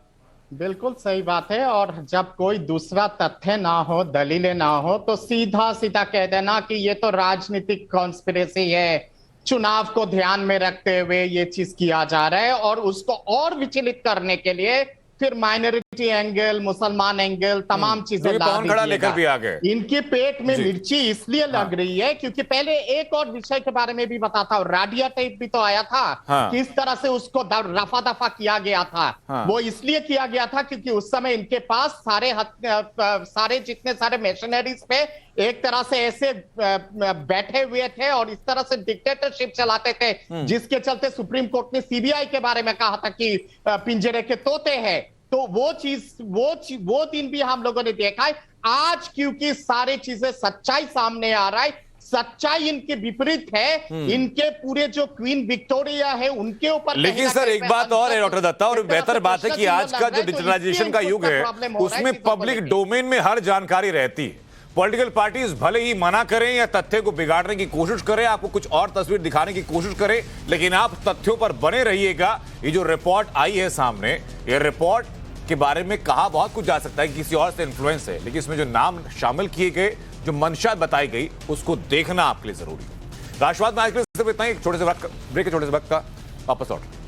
बिल्कुल सही बात है। और जब कोई दूसरा तथ्य ना हो, दलीलें ना हो, तो सीधा सीधा कह देना कि ये तो राजनीतिक कॉन्स्पिरेसी है, चुनाव को ध्यान में रखते हुए ये चीज किया जा रहा है, और उसको और विचलित करने के लिए फिर माइनॉरिटी एंगल, मुसलमान एंगल, तमाम चीजें लेकर भी आ गए। इनके पेट में मिर्ची इसलिए लग रही है क्योंकि पहले एक और विषय के बारे में भी बताता हूं, राडिया टेप भी तो आया था, किस तरह से उसको रफा दफा किया गया था। वो इसलिए किया गया था क्योंकि उस समय इनके पास सारे जितने सारे मशीनरीज पे एक तरह से ऐसे बैठे हुए थे और इस तरह से डिक्टेटरशिप चलाते थे, जिसके चलते सुप्रीम कोर्ट ने सीबीआई के बारे में कहा था कि पिंजरे के तोते हैं। तो वो दिन भी हम लोगों ने देखा है। आज क्योंकि सारी चीजें सच्चाई सामने आ रहा है, सच्चाई इनके विपरीत है, इनके पूरे जो क्वीन विक्टोरिया है उनके ऊपर। लेकिन सर एक बात और है डॉक्टर दत्ता, और बेहतर बात है कि आज का जो डिजिटलाइजेशन का युग है उसमें पब्लिक डोमेन में हर जानकारी रहती है। पॉलिटिकल पार्टीज भले ही मना करें या तथ्य को बिगाड़ने की कोशिश करें, आपको कुछ और तस्वीर दिखाने की कोशिश करें, लेकिन आप तथ्यों पर बने रहिएगा। ये जो रिपोर्ट आई है सामने, ये रिपोर्ट के बारे में कहा बहुत कुछ जा सकता है कि किसी और से इन्फ्लुएंस है, लेकिन इसमें जो नाम शामिल किए गए, जो मंशा बताई गई, उसको देखना आपके लिए जरूरी है। राष्ट्रवाद में आज के लिए सिर्फ इतना ही, छोटे से ब्रेक के छोटे से वक्त का वापस लौट।